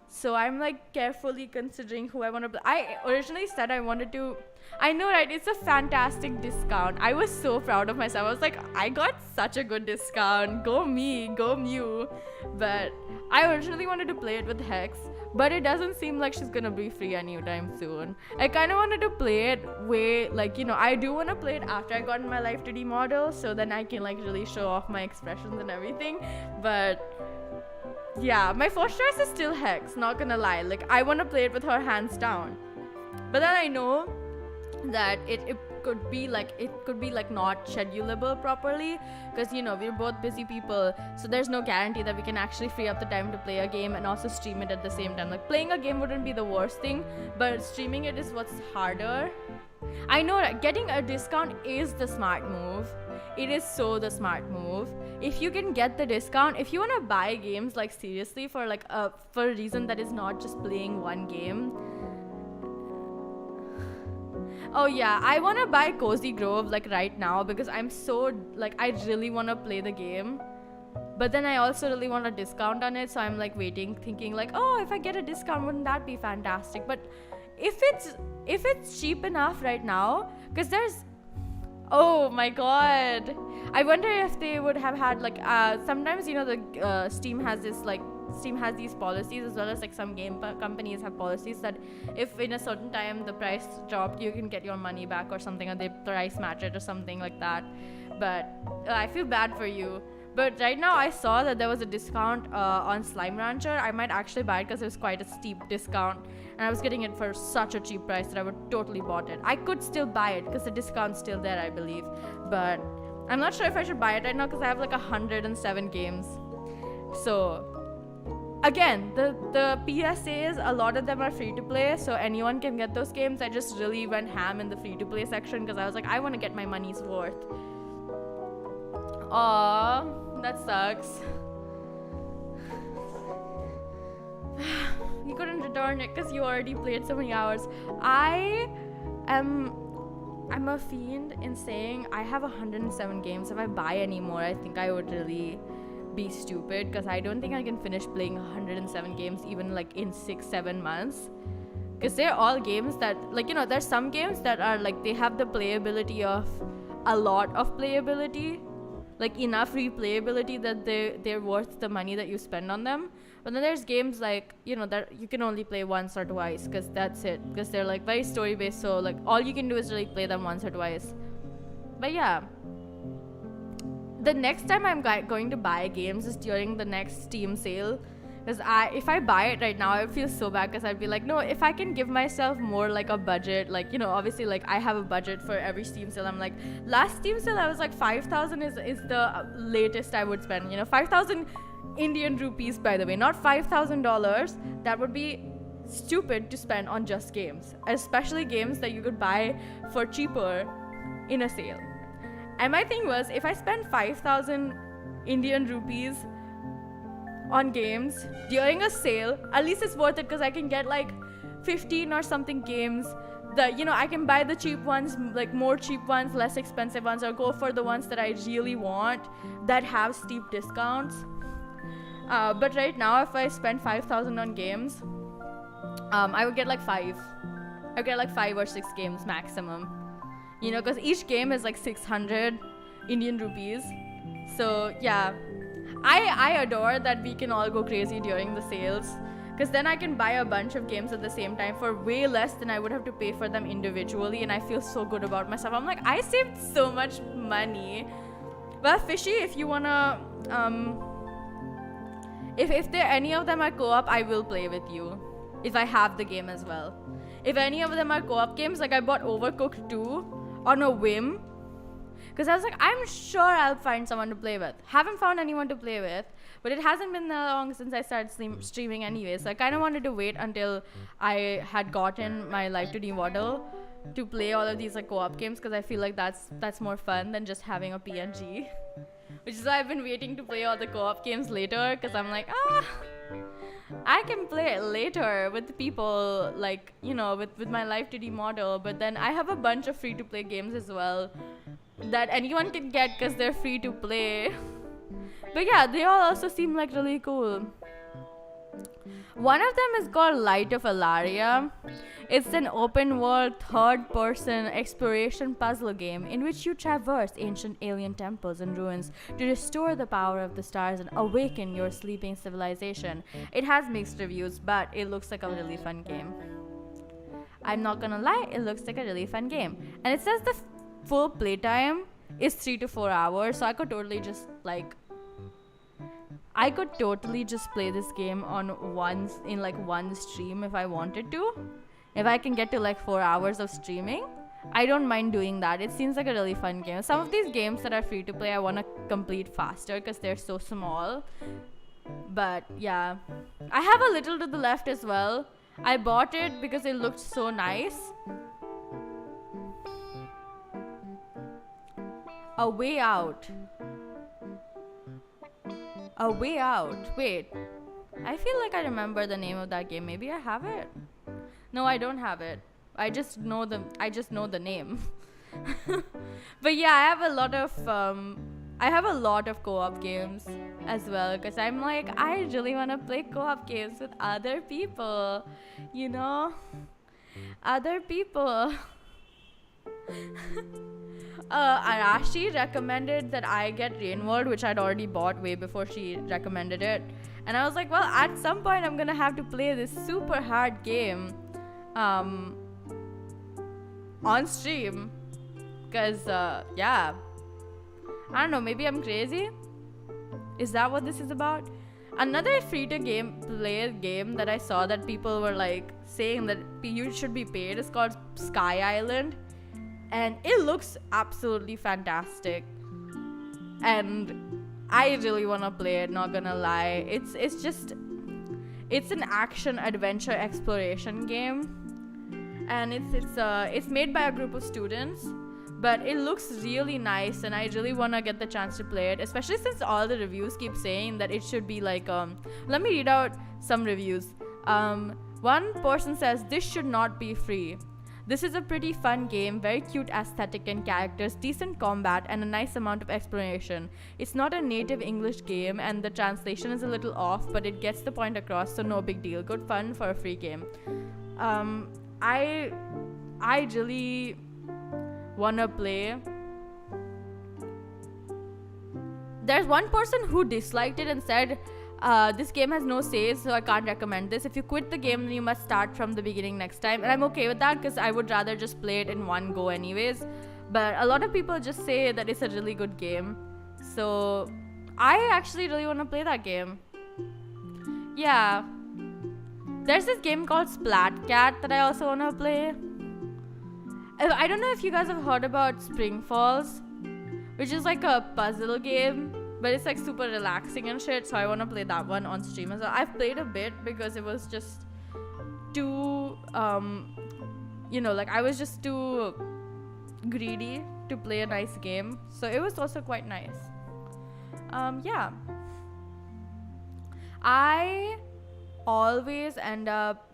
So I'm like carefully considering who I want to play. I originally said I wanted to, I know, right? It's a fantastic discount. I was so proud of myself. I was like, I got such a good discount. Go me, go Mew. But I originally wanted to play it with Hex, but it doesn't seem like she's gonna be free anytime soon. I kind of wanted to play it way, like, you know, I do want to play it after I got my Life 2D model, so then I can like really show off my expressions and everything. But yeah, my first choice is still Hex, not gonna lie. Like, I want to play it with her hands down. But then I know that it could be like not schedulable properly, because you know, we're both busy people, so there's no guarantee that we can actually free up the time to play a game and also stream it at the same time. Like, playing a game wouldn't be the worst thing, but streaming it is what's harder. I know that getting a discount is the smart move. It is so the smart move. If you can get the discount, if you want to buy games like seriously for like for a reason that is not just playing one game. Oh yeah, I want to buy Cozy Grove like right now, because I'm so like, I really want to play the game, but then I also really want a discount on it, so I'm like waiting, thinking like, oh, if I get a discount, wouldn't that be fantastic? But if it's cheap enough right now, because there's, oh my god, I wonder if they would have had like sometimes, you know, the Steam has these policies, as well as like some game companies have policies that if in a certain time the price dropped, you can get your money back or something, or they price match it or something like that. But I feel bad for you. But right now I saw that there was a discount on Slime Rancher. I might actually buy it because it was quite a steep discount, and I was getting it for such a cheap price that I would totally bought it. I could still buy it because the discount's still there, I believe, but I'm not sure if I should buy it right now because I have like 107 games. So again, the PSAs, a lot of them are free to play, so anyone can get those games. I just really went ham in the free to play section because I was like, I want to get my money's worth. Aww, that sucks. You couldn't return it because you already played so many hours. I'm a fiend in saying I have 107 games. If I buy any more, I think I would really be stupid, because I don't think I can finish playing 107 games even like in 6-7 months, because they're all games that, like, you know, there's some games that are like, they have the playability of a lot of playability, like enough replayability that they're worth the money that you spend on them. But then there's games like, you know, that you can only play once or twice, because that's it, because they're like very story based, so like all you can do is really play them once or twice. But yeah, the next time I'm going to buy games is during the next Steam sale, because if I buy it right now, I would feel so bad, because I'd be like, no, if I can give myself more like a budget, like, you know, obviously like I have a budget for every Steam sale. I'm like, last Steam sale I was like 5,000 is the latest I would spend, you know, 5,000 Indian rupees, by the way, not $5,000. That would be stupid to spend on just games, especially games that you could buy for cheaper in a sale. And my thing was, if I spend 5,000 Indian rupees on games during a sale, at least it's worth it, because I can get like 15 or something games I can buy the cheap ones, like more cheap ones, less expensive ones, or go for the ones that I really want that have steep discounts. But right now, if I spend 5,000 on games, I would get like 5. I would get like 5 or 6 games maximum. Because each game is like 600 Indian rupees. So yeah, I adore that we can all go crazy during the sales, because then I can buy a bunch of games at the same time for way less than I would have to pay for them individually, and I feel so good about myself. I'm like, I saved so much money. Well, Fishy, if you wanna, if there any of them are co-op, I will play with you if I have the game as well. If any of them are co-op games, like I bought Overcooked 2 on a whim, because I was like, I'm sure I'll find someone to play with. Haven't found anyone to play with, but it hasn't been that long since I started streaming anyway, so I kind of wanted to wait until I had gotten my Live 2D model to play all of these like co-op games, because I feel like that's more fun than just having a PNG. Which is why I've been waiting to play all the co-op games later, because I'm like, I can play it later with the people, like, with my Live 2D model. But then I have a bunch of free-to-play games as well that anyone can get because they're free to play. But yeah, they all also seem like really cool. One of them is called Light of Alaria. It's an open-world, third-person exploration puzzle game in which you traverse ancient alien temples and ruins to restore the power of the stars and awaken your sleeping civilization. It has mixed reviews, but it looks like a really fun game. I'm not gonna lie, it looks like a really fun game. And it says the full playtime is 3 to 4 hours, so I could totally just play this game on one stream if I wanted to. If I can get to like 4 hours of streaming, I don't mind doing that. It seems like a really fun game. Some of these games that are free to play, I want to complete faster because they're so small. But yeah, I have A Little to the Left as well. I bought it because it looked so nice. A Way Out. A Way Out. Wait. I feel like I remember the name of that game. Maybe I have it. No, I don't have it. I just know the name. But yeah, I have a lot of co-op games as well, because I'm like, I really want to play co-op games with other people. Other people. Arashi recommended that I get Rain World, which I'd already bought way before she recommended it. And I was like, well, at some point I'm gonna have to play this super hard game on stream, because yeah, I don't know, maybe I'm crazy. Is that what this is about? Another free-to-play game that I saw that people were like saying that you should be paid is called Sky Island, and it looks absolutely fantastic, and I really want to play it, not gonna lie. It's an action adventure exploration game, and it's made by a group of students, but it looks really nice, and I really want to get the chance to play it, especially since all the reviews keep saying that it should be like let me read out some reviews. One person says, this should not be free. This is a pretty fun game, very cute aesthetic and characters, decent combat, and a nice amount of exploration. It's not a native English game, and the translation is a little off, but it gets the point across, so no big deal. Good fun for a free game. I really wanna play. There's one person who disliked it and said, this game has no saves, so I can't recommend this. If you quit the game, then you must start from the beginning next time. And I'm okay with that, because I would rather just play it in one go anyways. But a lot of people just say that it's a really good game, so I actually really want to play that game. Yeah, there's this game called Splatcat that I also want to play. I don't know if you guys have heard about Spring Falls, which is like a puzzle game, but it's like super relaxing and shit, so I want to play that one on stream as well. I've played a bit because it was just too I was just too greedy to play a nice game, so it was also quite nice. Yeah, I always end up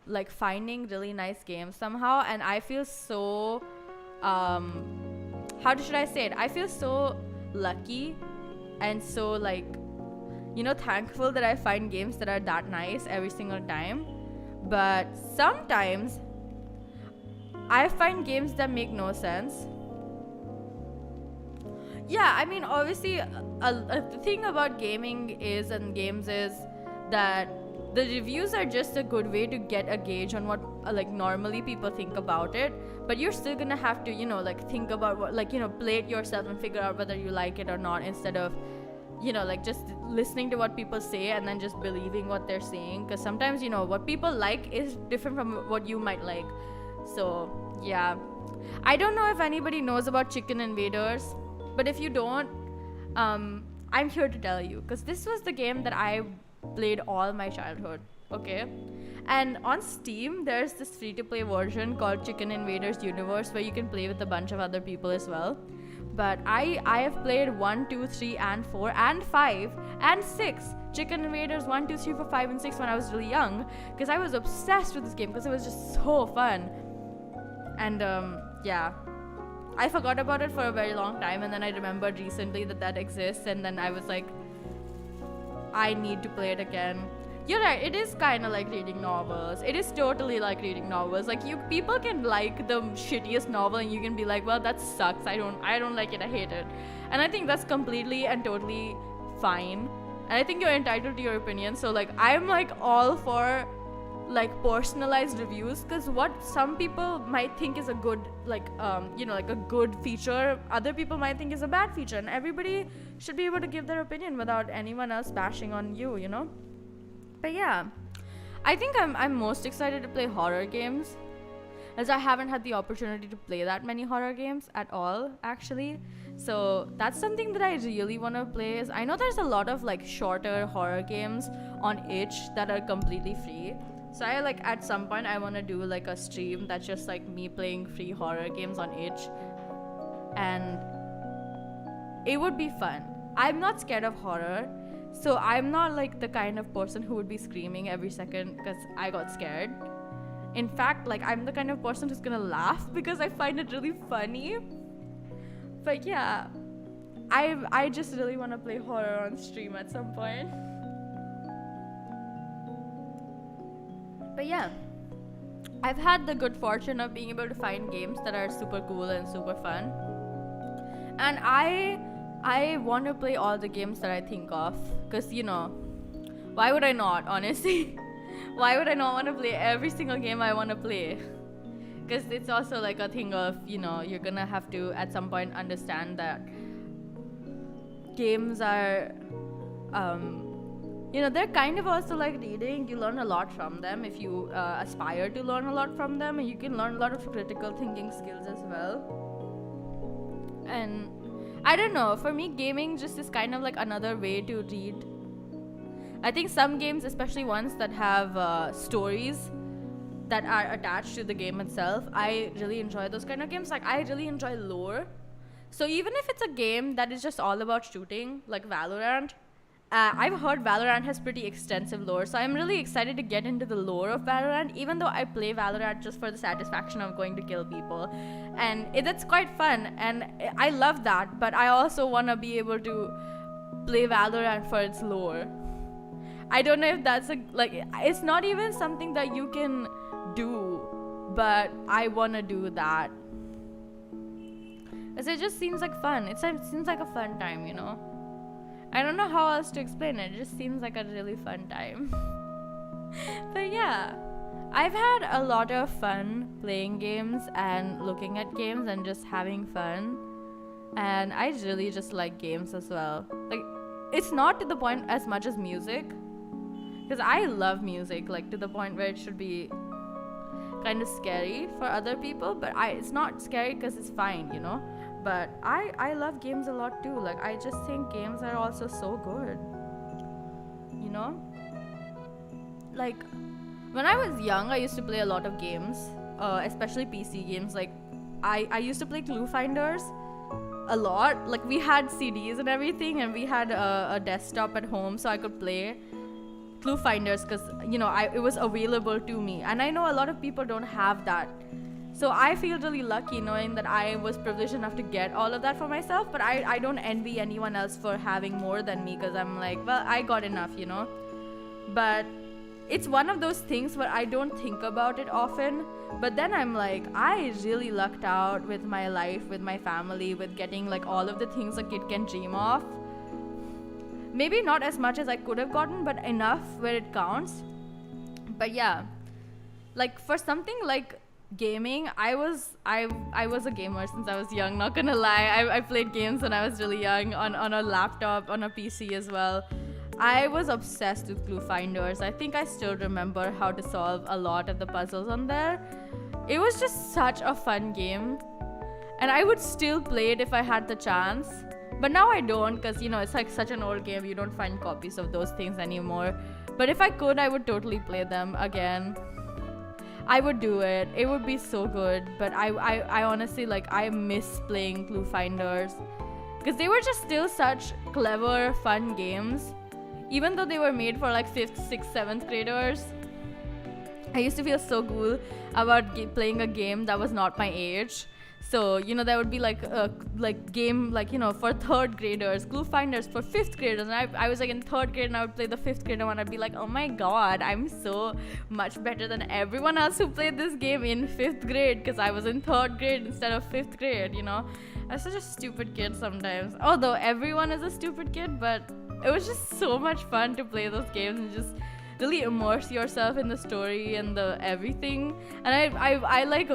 like finding really nice games somehow, and I feel so how should I say it? I feel so lucky and so like, you know, thankful that I find games that are that nice every single time. But sometimes I find games that make no sense. Yeah, I mean, obviously, the thing about gaming is and games is that the reviews are just a good way to get a gauge on what like normally people think about it, but you're still gonna have to, you know, like think about what, like, you know, play it yourself and figure out whether you like it or not, instead of, you know, like just listening to what people say and then just believing what they're saying, because sometimes, you know, what people like is different from what you might like. So yeah, I don't know if anybody knows about Chicken Invaders, but if you don't, I'm here to tell you, because this was the game that I played all my childhood. Okay, and on Steam there's this free-to-play version called Chicken Invaders Universe where you can play with a bunch of other people as well. But I have played 1, 2, 3 and 4 and 5 and 6 Chicken Invaders 1, 2, 3, 4, 5 and 6 when I was really young, because I was obsessed with this game because it was just so fun. And yeah, I forgot about it for a very long time, and then I remembered recently that exists, and then I was like, I need to play it again. You're right, it is kind of like reading novels. It is totally like reading novels. Like, people can like the shittiest novel and you can be like, well, that sucks, I don't like it, I hate it. And I think that's completely and totally fine, and I think you're entitled to your opinion. So like, I'm like all for like personalized reviews, because what some people might think is a good, like you know, like a good feature, other people might think is a bad feature, and everybody should be able to give their opinion without anyone else bashing on you, you know. But yeah, I think I'm most excited to play horror games, as I haven't had the opportunity to play that many horror games at all, actually. So that's something that I really want to play. Is I know there's a lot of like shorter horror games on itch that are completely free. So I like, at some point I want to do like a stream that's just like me playing free horror games on itch, and it would be fun. I'm not scared of horror, so I'm not like the kind of person who would be screaming every second because I got scared. In fact, like, I'm the kind of person who's gonna laugh because I find it really funny. But yeah, I just really want to play horror on stream at some point. But yeah, I've had the good fortune of being able to find games that are super cool and super fun, and I want to play all the games that I think of, because, you know, why would I not, honestly? Why would I not want to play every single game I want to play? Because it's also like a thing of, you know, you're gonna have to at some point understand that games are you know, they're kind of also like reading. You learn a lot from them if you aspire to learn a lot from them, and you can learn a lot of critical thinking skills as well. And I don't know, for me, gaming just is kind of like another way to read. I think some games, especially ones that have stories that are attached to the game itself, I really enjoy those kind of games. Like, I really enjoy lore. So even if it's a game that is just all about shooting, like Valorant, I've heard Valorant has pretty extensive lore, so I'm really excited to get into the lore of Valorant, even though I play Valorant just for the satisfaction of going to kill people. And that's quite fun, and I love that, but I also want to be able to play Valorant for its lore. I don't know if that's it's not even something that you can do, but I want to do that. Because it just seems like fun. It seems like a fun time, you know? I don't know how else to explain it. It just seems like a really fun time. But yeah, I've had a lot of fun playing games and looking at games and just having fun. And I really just like games as well. Like, it's not to the point as much as music, because I love music, like to the point where it should be kind of scary for other people, but it's not scary because it's fine, you know? But I love games a lot too. Like, I just think games are also so good, you know? Like, when I was young, I used to play a lot of games, especially PC games. Like, I used to play Clue Finders a lot. Like, we had CDs and everything, and we had a desktop at home, so I could play clue finders, because it was available to me, and I know a lot of people don't have that. So I feel really lucky knowing that I was privileged enough to get all of that for myself, but I don't envy anyone else for having more than me, because I'm like, well, I got enough, But it's one of those things where I don't think about it often, but then I'm like, I really lucked out with my life, with my family, with getting like all of the things a kid can dream of. Maybe not as much as I could have gotten, but enough where it counts. But yeah, like for something like gaming, I was a gamer since I was young, not gonna lie. I played games when I was really young on a laptop, on a PC as well. I was obsessed with clue finders. I think I still remember how to solve a lot of the puzzles on there. It was just such a fun game, and I would still play it if I had the chance. But now I don't, because it's like such an old game, you don't find copies of those things anymore. But if I could, I would totally play them again. I would do it. It would be so good. But I honestly, like, I miss playing clue finders, because they were just still such clever, fun games. Even though they were made for like 5th, 6th, 7th graders, I used to feel so cool about playing a game that was not my age. So, there would be like a game, like, for 3rd graders, clue finders for 5th graders. And I was like in 3rd grade, and I would play the 5th grader one. I'd be like, oh my god, I'm so much better than everyone else who played this game in 5th grade, because I was in 3rd grade instead of 5th grade, I'm such a stupid kid sometimes. Although everyone is a stupid kid, but it was just so much fun to play those games and just really immerse yourself in the story and the everything. And I like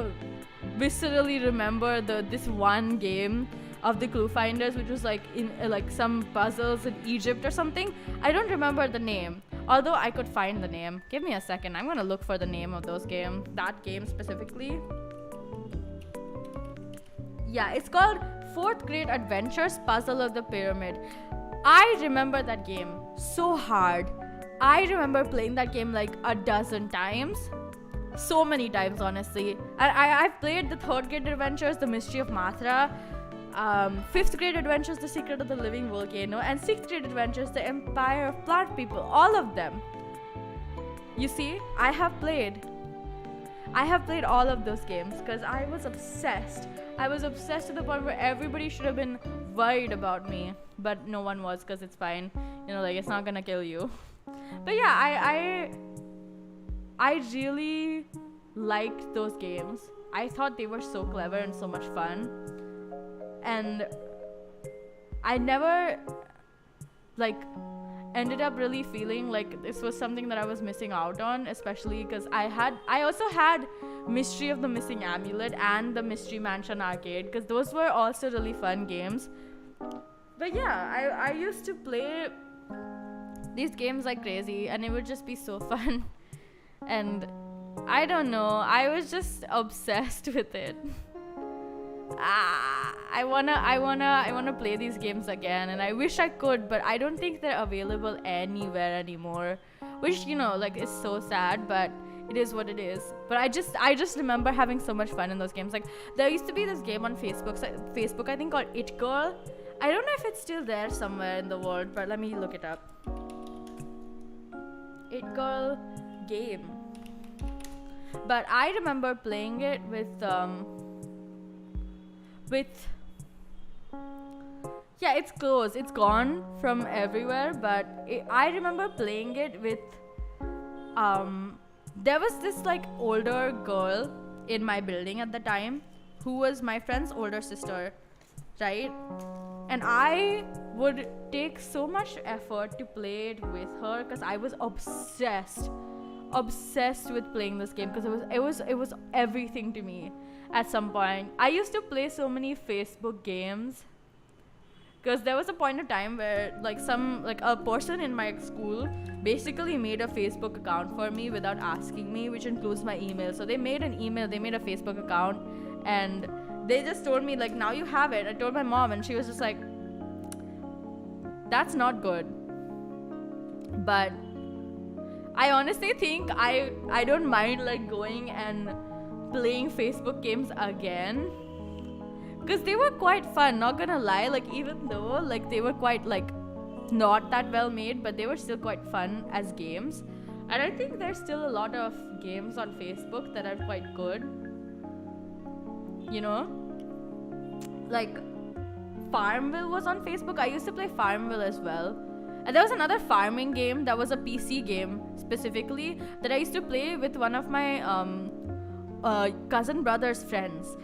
viscerally remember this one game of the clue finders, which was like in like some puzzles in Egypt or something. I don't remember the name, although I could find the name. Give me a second, I'm gonna look for the name of that game specifically. Yeah, it's called 4th Grade Adventures Puzzle of the Pyramid. I remember that game so hard. I remember playing that game like a dozen times. So many times, honestly. I've played the 3rd Grade Adventures, The Mystery of Mathra, 5th Grade Adventures, The Secret of the Living Volcano, and 6th Grade Adventures, The Empire of Plant People. All of them. You see, I have played all of those games because I was obsessed. I was obsessed to the point where everybody should have been worried about me, but no one was, because it's fine. Like, it's not gonna kill you. But yeah, I really liked those games. I thought they were so clever and so much fun. And I never, like, ended up really feeling like this was something that I was missing out on, especially because I also had Mystery of the Missing Amulet and the Mystery Mansion Arcade, because those were also really fun games. But yeah, I used to play these games like crazy, and it would just be so fun. And I don't know, I was just obsessed with it. I wanna play these games again, and I wish I could, but I don't think they're available anywhere anymore, which like is so sad, but it is what it is. But I just remember having so much fun in those games. Like, there used to be this game on Facebook I think, called It Girl. I don't know if it's still there somewhere in the world, but let me look it up. It Girl game. But I remember playing it with yeah, it's closed, it's gone from everywhere, but I remember playing it with there was this like older girl in my building at the time who was my friend's older sister, right? And I would take so much effort to play it with her, because I was obsessed with playing this game, because it was everything to me. At some point, I used to play so many Facebook games, because there was a point of time where a person in my school basically made a Facebook account for me without asking me, which includes my email. So they made a Facebook account, and they just told me, like, now you have it. I told my mom, and she was just like, that's not good. But I honestly think I don't mind like going and playing Facebook games again, because they were quite fun, not gonna lie. Like, even though like they were quite like not that well made, but they were still quite fun as games. And I think there's still a lot of games on Facebook that are quite good. You know? Like, Farmville was on Facebook. I used to play Farmville as well. And there was another farming game that was a PC game specifically that I used to play with one of my cousin brother's friends.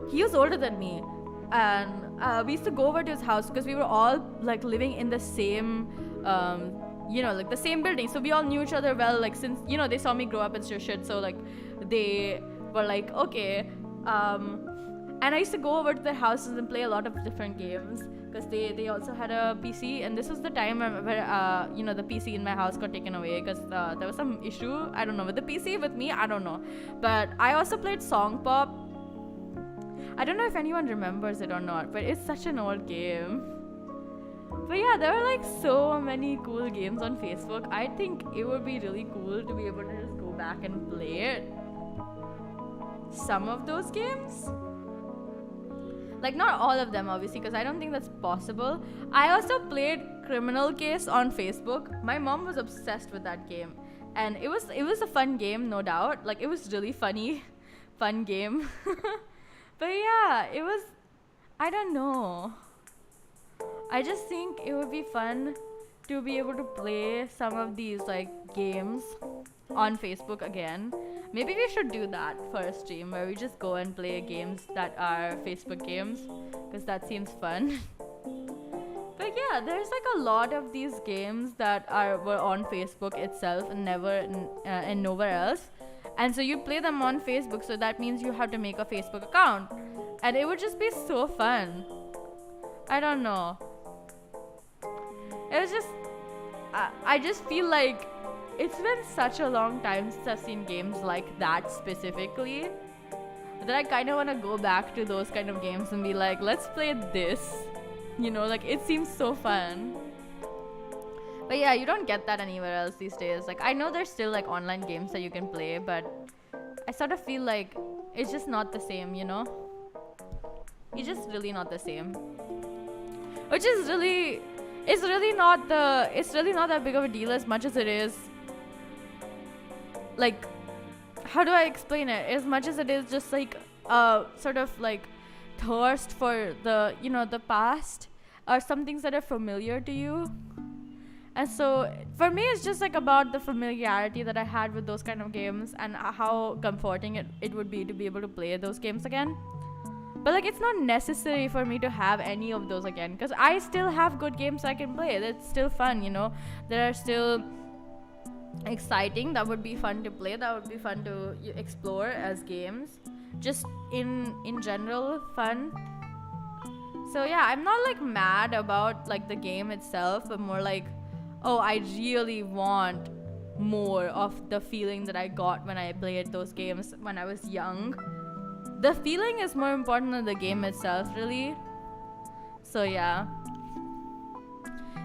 He was older than me, and we used to go over to his house because we were all like living in the same like the same building, so we all knew each other well, like since they saw me grow up and shit, so like they were like, okay, and I used to go over to their houses and play a lot of different games because they also had a PC. And this was the time where the PC in my house got taken away because there was some issue, I don't know, with the PC with me, I don't know. But I also played Song Pop. I don't know if anyone remembers it or not, but it's such an old game. But yeah, there are like so many cool games on Facebook. I think it would be really cool to be able to just go back and play it. Some of those games. Like, not all of them, obviously, because I don't think that's possible. I also played Criminal Case on Facebook. My mom was obsessed with that game. And it was a fun game, no doubt. Like, it was really funny. Fun game. But yeah, it was... I don't know. I just think it would be fun to be able to play some of these, like, games on Facebook again. Maybe we should do that for a stream where we just go and play games that are Facebook games, because that seems fun. But yeah, there's like a lot of these games that were on Facebook itself and and nowhere else. And so you play them on Facebook, so that means you have to make a Facebook account. And it would just be so fun. I don't know. It was just... I just feel like it's been such a long time since I've seen games like that specifically that I kind of want to go back to those kind of games and be like, let's play this. Like, it seems so fun. But yeah, you don't get that anywhere else these days. Like, I know there's still like online games that you can play, but I sort of feel like it's just not the same, It's just really not the same. Which is really... It's really not that big of a deal as much as it is. Like, how do I explain it? As much as it is just like sort of like thirst for the past or some things that are familiar to you. And so for me, it's just like about the familiarity that I had with those kind of games and how comforting it would be to be able to play those games again. But like, it's not necessary for me to have any of those again, because I still have good games I can play. That's still fun, There are still exciting, that would be fun to play, that would be fun to explore as games, just in general fun. So yeah, I'm not like mad about like the game itself, but more like, oh, I really want more of the feeling that I got when I played those games when I was young. The feeling is more important than the game itself, really. So yeah,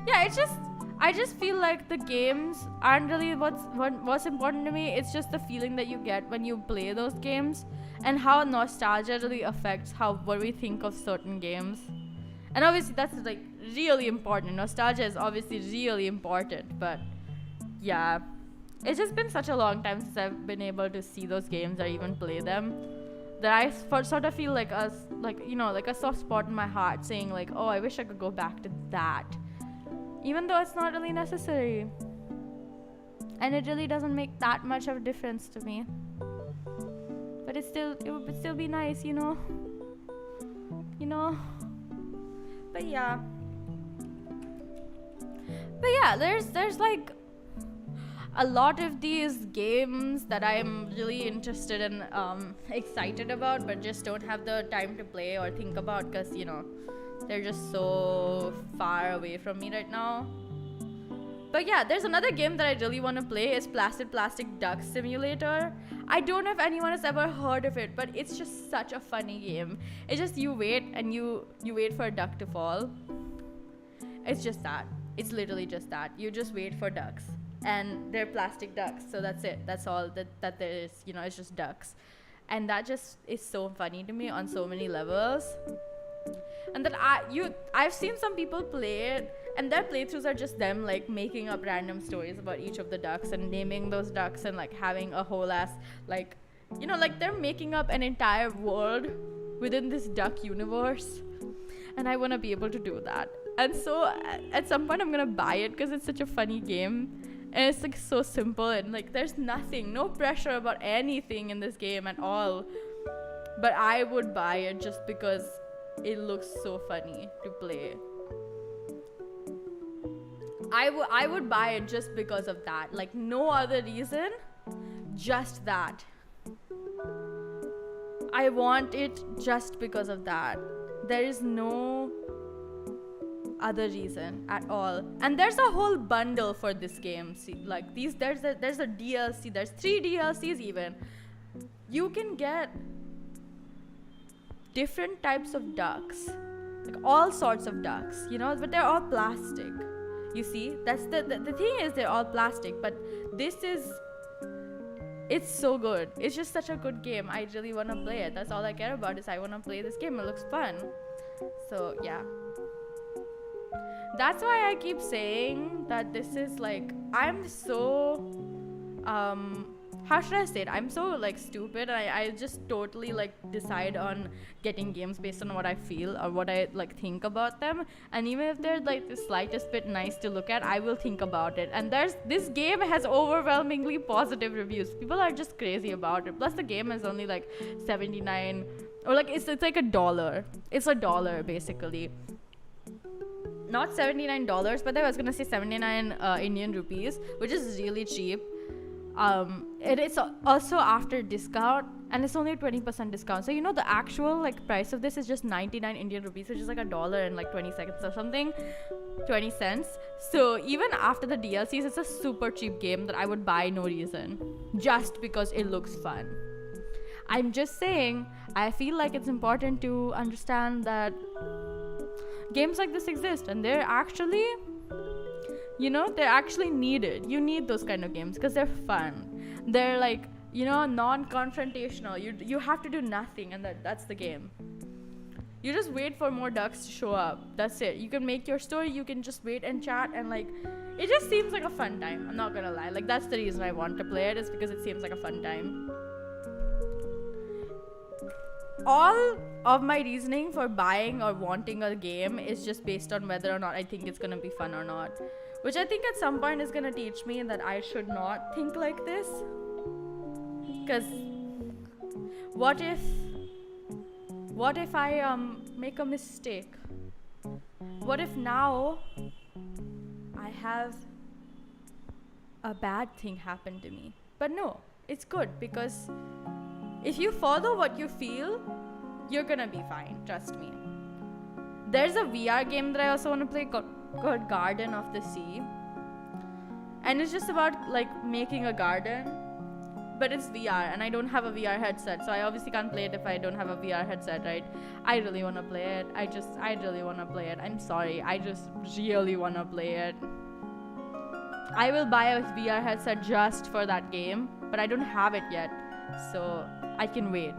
it's just, I just feel like the games aren't really what's important to me. It's just the feeling that you get when you play those games, and how nostalgia really affects what we think of certain games. And obviously that's like really important. Nostalgia is obviously really important, but yeah, it's just been such a long time since I've been able to see those games or even play them, that I sort of feel like a soft spot in my heart saying like, oh, I wish I could go back to that, even though it's not really necessary, and it really doesn't make that much of a difference to me. But it would still be nice, But yeah, there's like a lot of these games that I'm really interested in, excited about, but just don't have the time to play or think about because, they're just so far away from me right now. But yeah, there's another game that I really want to play. Is Plastic Duck Simulator. I don't know if anyone has ever heard of it, but it's just such a funny game. It's just you wait and you wait for a duck to fall. It's just that. It's literally just that. You just wait for ducks. And they're plastic ducks, so that's it. That's all that there is. It's just ducks. And that just is so funny to me on so many levels. And that I've seen some people play it, And their playthroughs are just them like making up random stories about each of the ducks and naming those ducks and like having a whole ass like, you know, like they're making up an entire world within this duck universe. And I want to be able to do that. And so at some point I'm gonna buy it because it's such a funny game. And it's like so simple and like there's no pressure about anything in this game at all. But I would buy it just because it looks so funny to play. I would buy it just because of that. Like no other reason, just that. I want it just because of that. There is no other reason at all. And there's a whole bundle for this game. See, like these, there's a DLC. There's 3 DLCs even. You can get different types of ducks, like all sorts of ducks, you know, but they're all plastic. You see, that's the thing is they're all plastic, but it's so good. It's just such a good game. I really want to play it. That's all I care about is I want to play this game. It looks fun. So yeah, that's why I keep saying that this is like, I'm so how should I say it? I'm so like stupid. I just totally like decide on getting games based on what I feel or what I like think about them. And even if they're like the slightest bit nice to look at, I will think about it. And this game has overwhelmingly positive reviews. People are just crazy about it. Plus the game is only like 79 or like it's like $1. It's $1 basically. Not $79, but I was gonna say 79 Indian rupees, which is really cheap. It is also after discount, and it's only a 20% discount. So you know the actual like price of this is just 99 Indian rupees, which is like $1 and like 20 seconds or something, 20 cents. So even after the DLCs, it's a super cheap game that I would buy no reason, just because it looks fun. I'm just saying, I feel like it's important to understand that games like this exist, and they're actually, you know, they're actually needed. You need those kind of games because they're fun. They're like, you know, non-confrontational. You have to do nothing, and that's the game. You just wait for more ducks to show up. That's it. You can make your story. You can just wait and chat, and like, it just seems like a fun time. I'm not gonna lie. Like that's the reason I want to play it, is because it seems like a fun time. All of my reasoning for buying or wanting a game is just based on whether or not I think it's gonna be fun or not. Which I think at some point is gonna teach me that I should not think like this. Because what if I make a mistake? What if now I have a bad thing happen to me? But no, it's good, because if you follow what you feel, you're gonna be fine, trust me. There's a VR game that I also want to play called Garden of the Sea, and it's just about like making a garden, but it's VR, and I don't have a VR headset, so I obviously can't play it if I don't have a VR headset, right? I really want to play it. I really want to play it. I'm sorry, I just really want to play it. I will buy a VR headset just for that game, but I don't have it yet, so I can wait.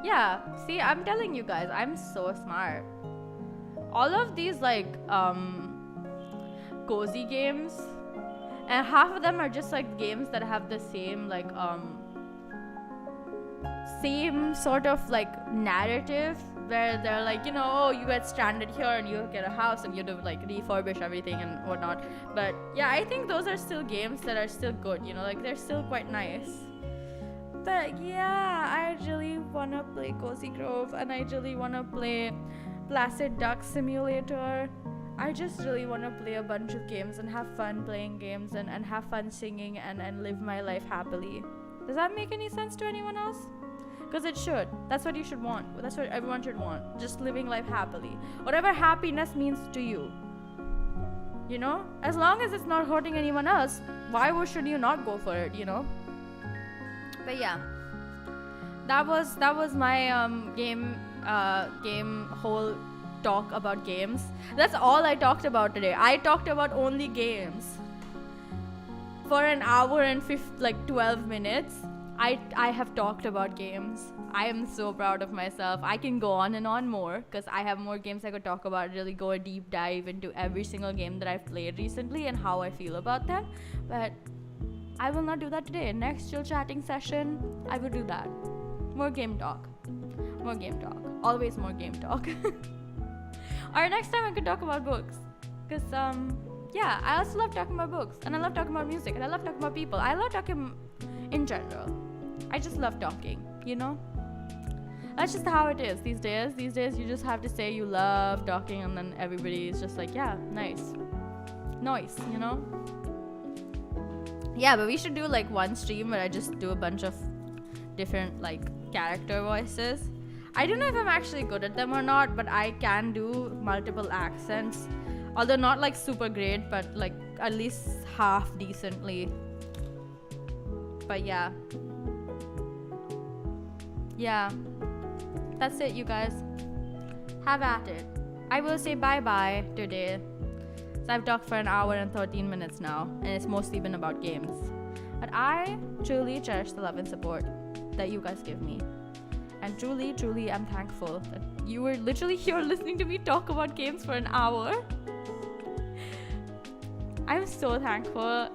Yeah, see, I'm telling you guys, I'm so smart. All of these like cozy games, and half of them are just like games that have the same like same sort of like narrative, where they're like, you know, oh, you get stranded here and you get a house and you have to like refurbish everything and whatnot. But yeah, I think those are still games that are still good, you know, like they're still quite nice. But yeah, I really wanna play Cozy Grove, and I really wanna play Placid Duck Simulator. I just really wanna play a bunch of games and have fun playing games and have fun singing and live my life happily. Does that make any sense to anyone else? Because it should. That's what you should want. That's what everyone should want. Just living life happily. Whatever happiness means to you. You know? As long as it's not hurting anyone else, why should you not go for it, you know? But yeah. That was my game whole talk about games. That's all I talked about today. I talked about only games. For an hour and 12 minutes. I have talked about games. I am so proud of myself. I can go on and on more because I have more games I could talk about, really go a deep dive into every single game that I've played recently and how I feel about them. But I will not do that today. Next chill chatting session, I will do that. More game talk. More game talk. Always more game talk. Or next time I could talk about books. Because, yeah, I also love talking about books. And I love talking about music. And I love talking about people. I love talking in general. I just love talking, you know? That's just how it is these days. These days, you just have to say you love talking, and then everybody is just like, yeah, nice. Nice, you know? Yeah, but we should do like one stream where I just do a bunch of different like character voices. I don't know if I'm actually good at them or not, but I can do multiple accents. Although not like super great, but like at least half decently. But yeah. Yeah. That's it, you guys. Have at it. I will say bye-bye today. So I've talked for an hour and 13 minutes now, and it's mostly been about games. But I truly cherish the love and support that you guys give me. And truly, truly, I'm thankful that you were literally here listening to me talk about games for an hour. I'm so thankful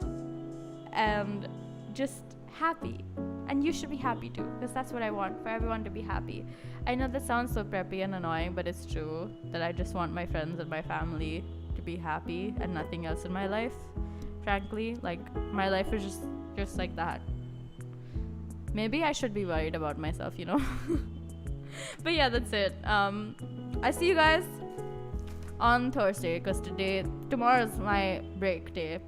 and just happy. And you should be happy too, because that's what I want, for everyone to be happy. I know that sounds so preppy and annoying, but it's true that I just want my friends and my family to be happy and nothing else in my life. Frankly, like, my life is just like that. Maybe I should be worried about myself, you know? But yeah, that's it. I see you guys on Thursday, because tomorrow's my break day.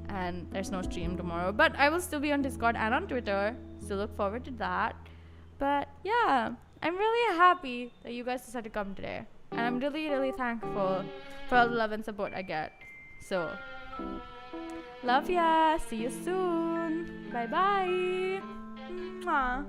And there's no stream tomorrow. But I will still be on Discord and on Twitter. So look forward to that. But yeah, I'm really happy that you guys decided to come today. And I'm really, really thankful for all the love and support I get. So, love ya. See you soon. Bye-bye. Mwah.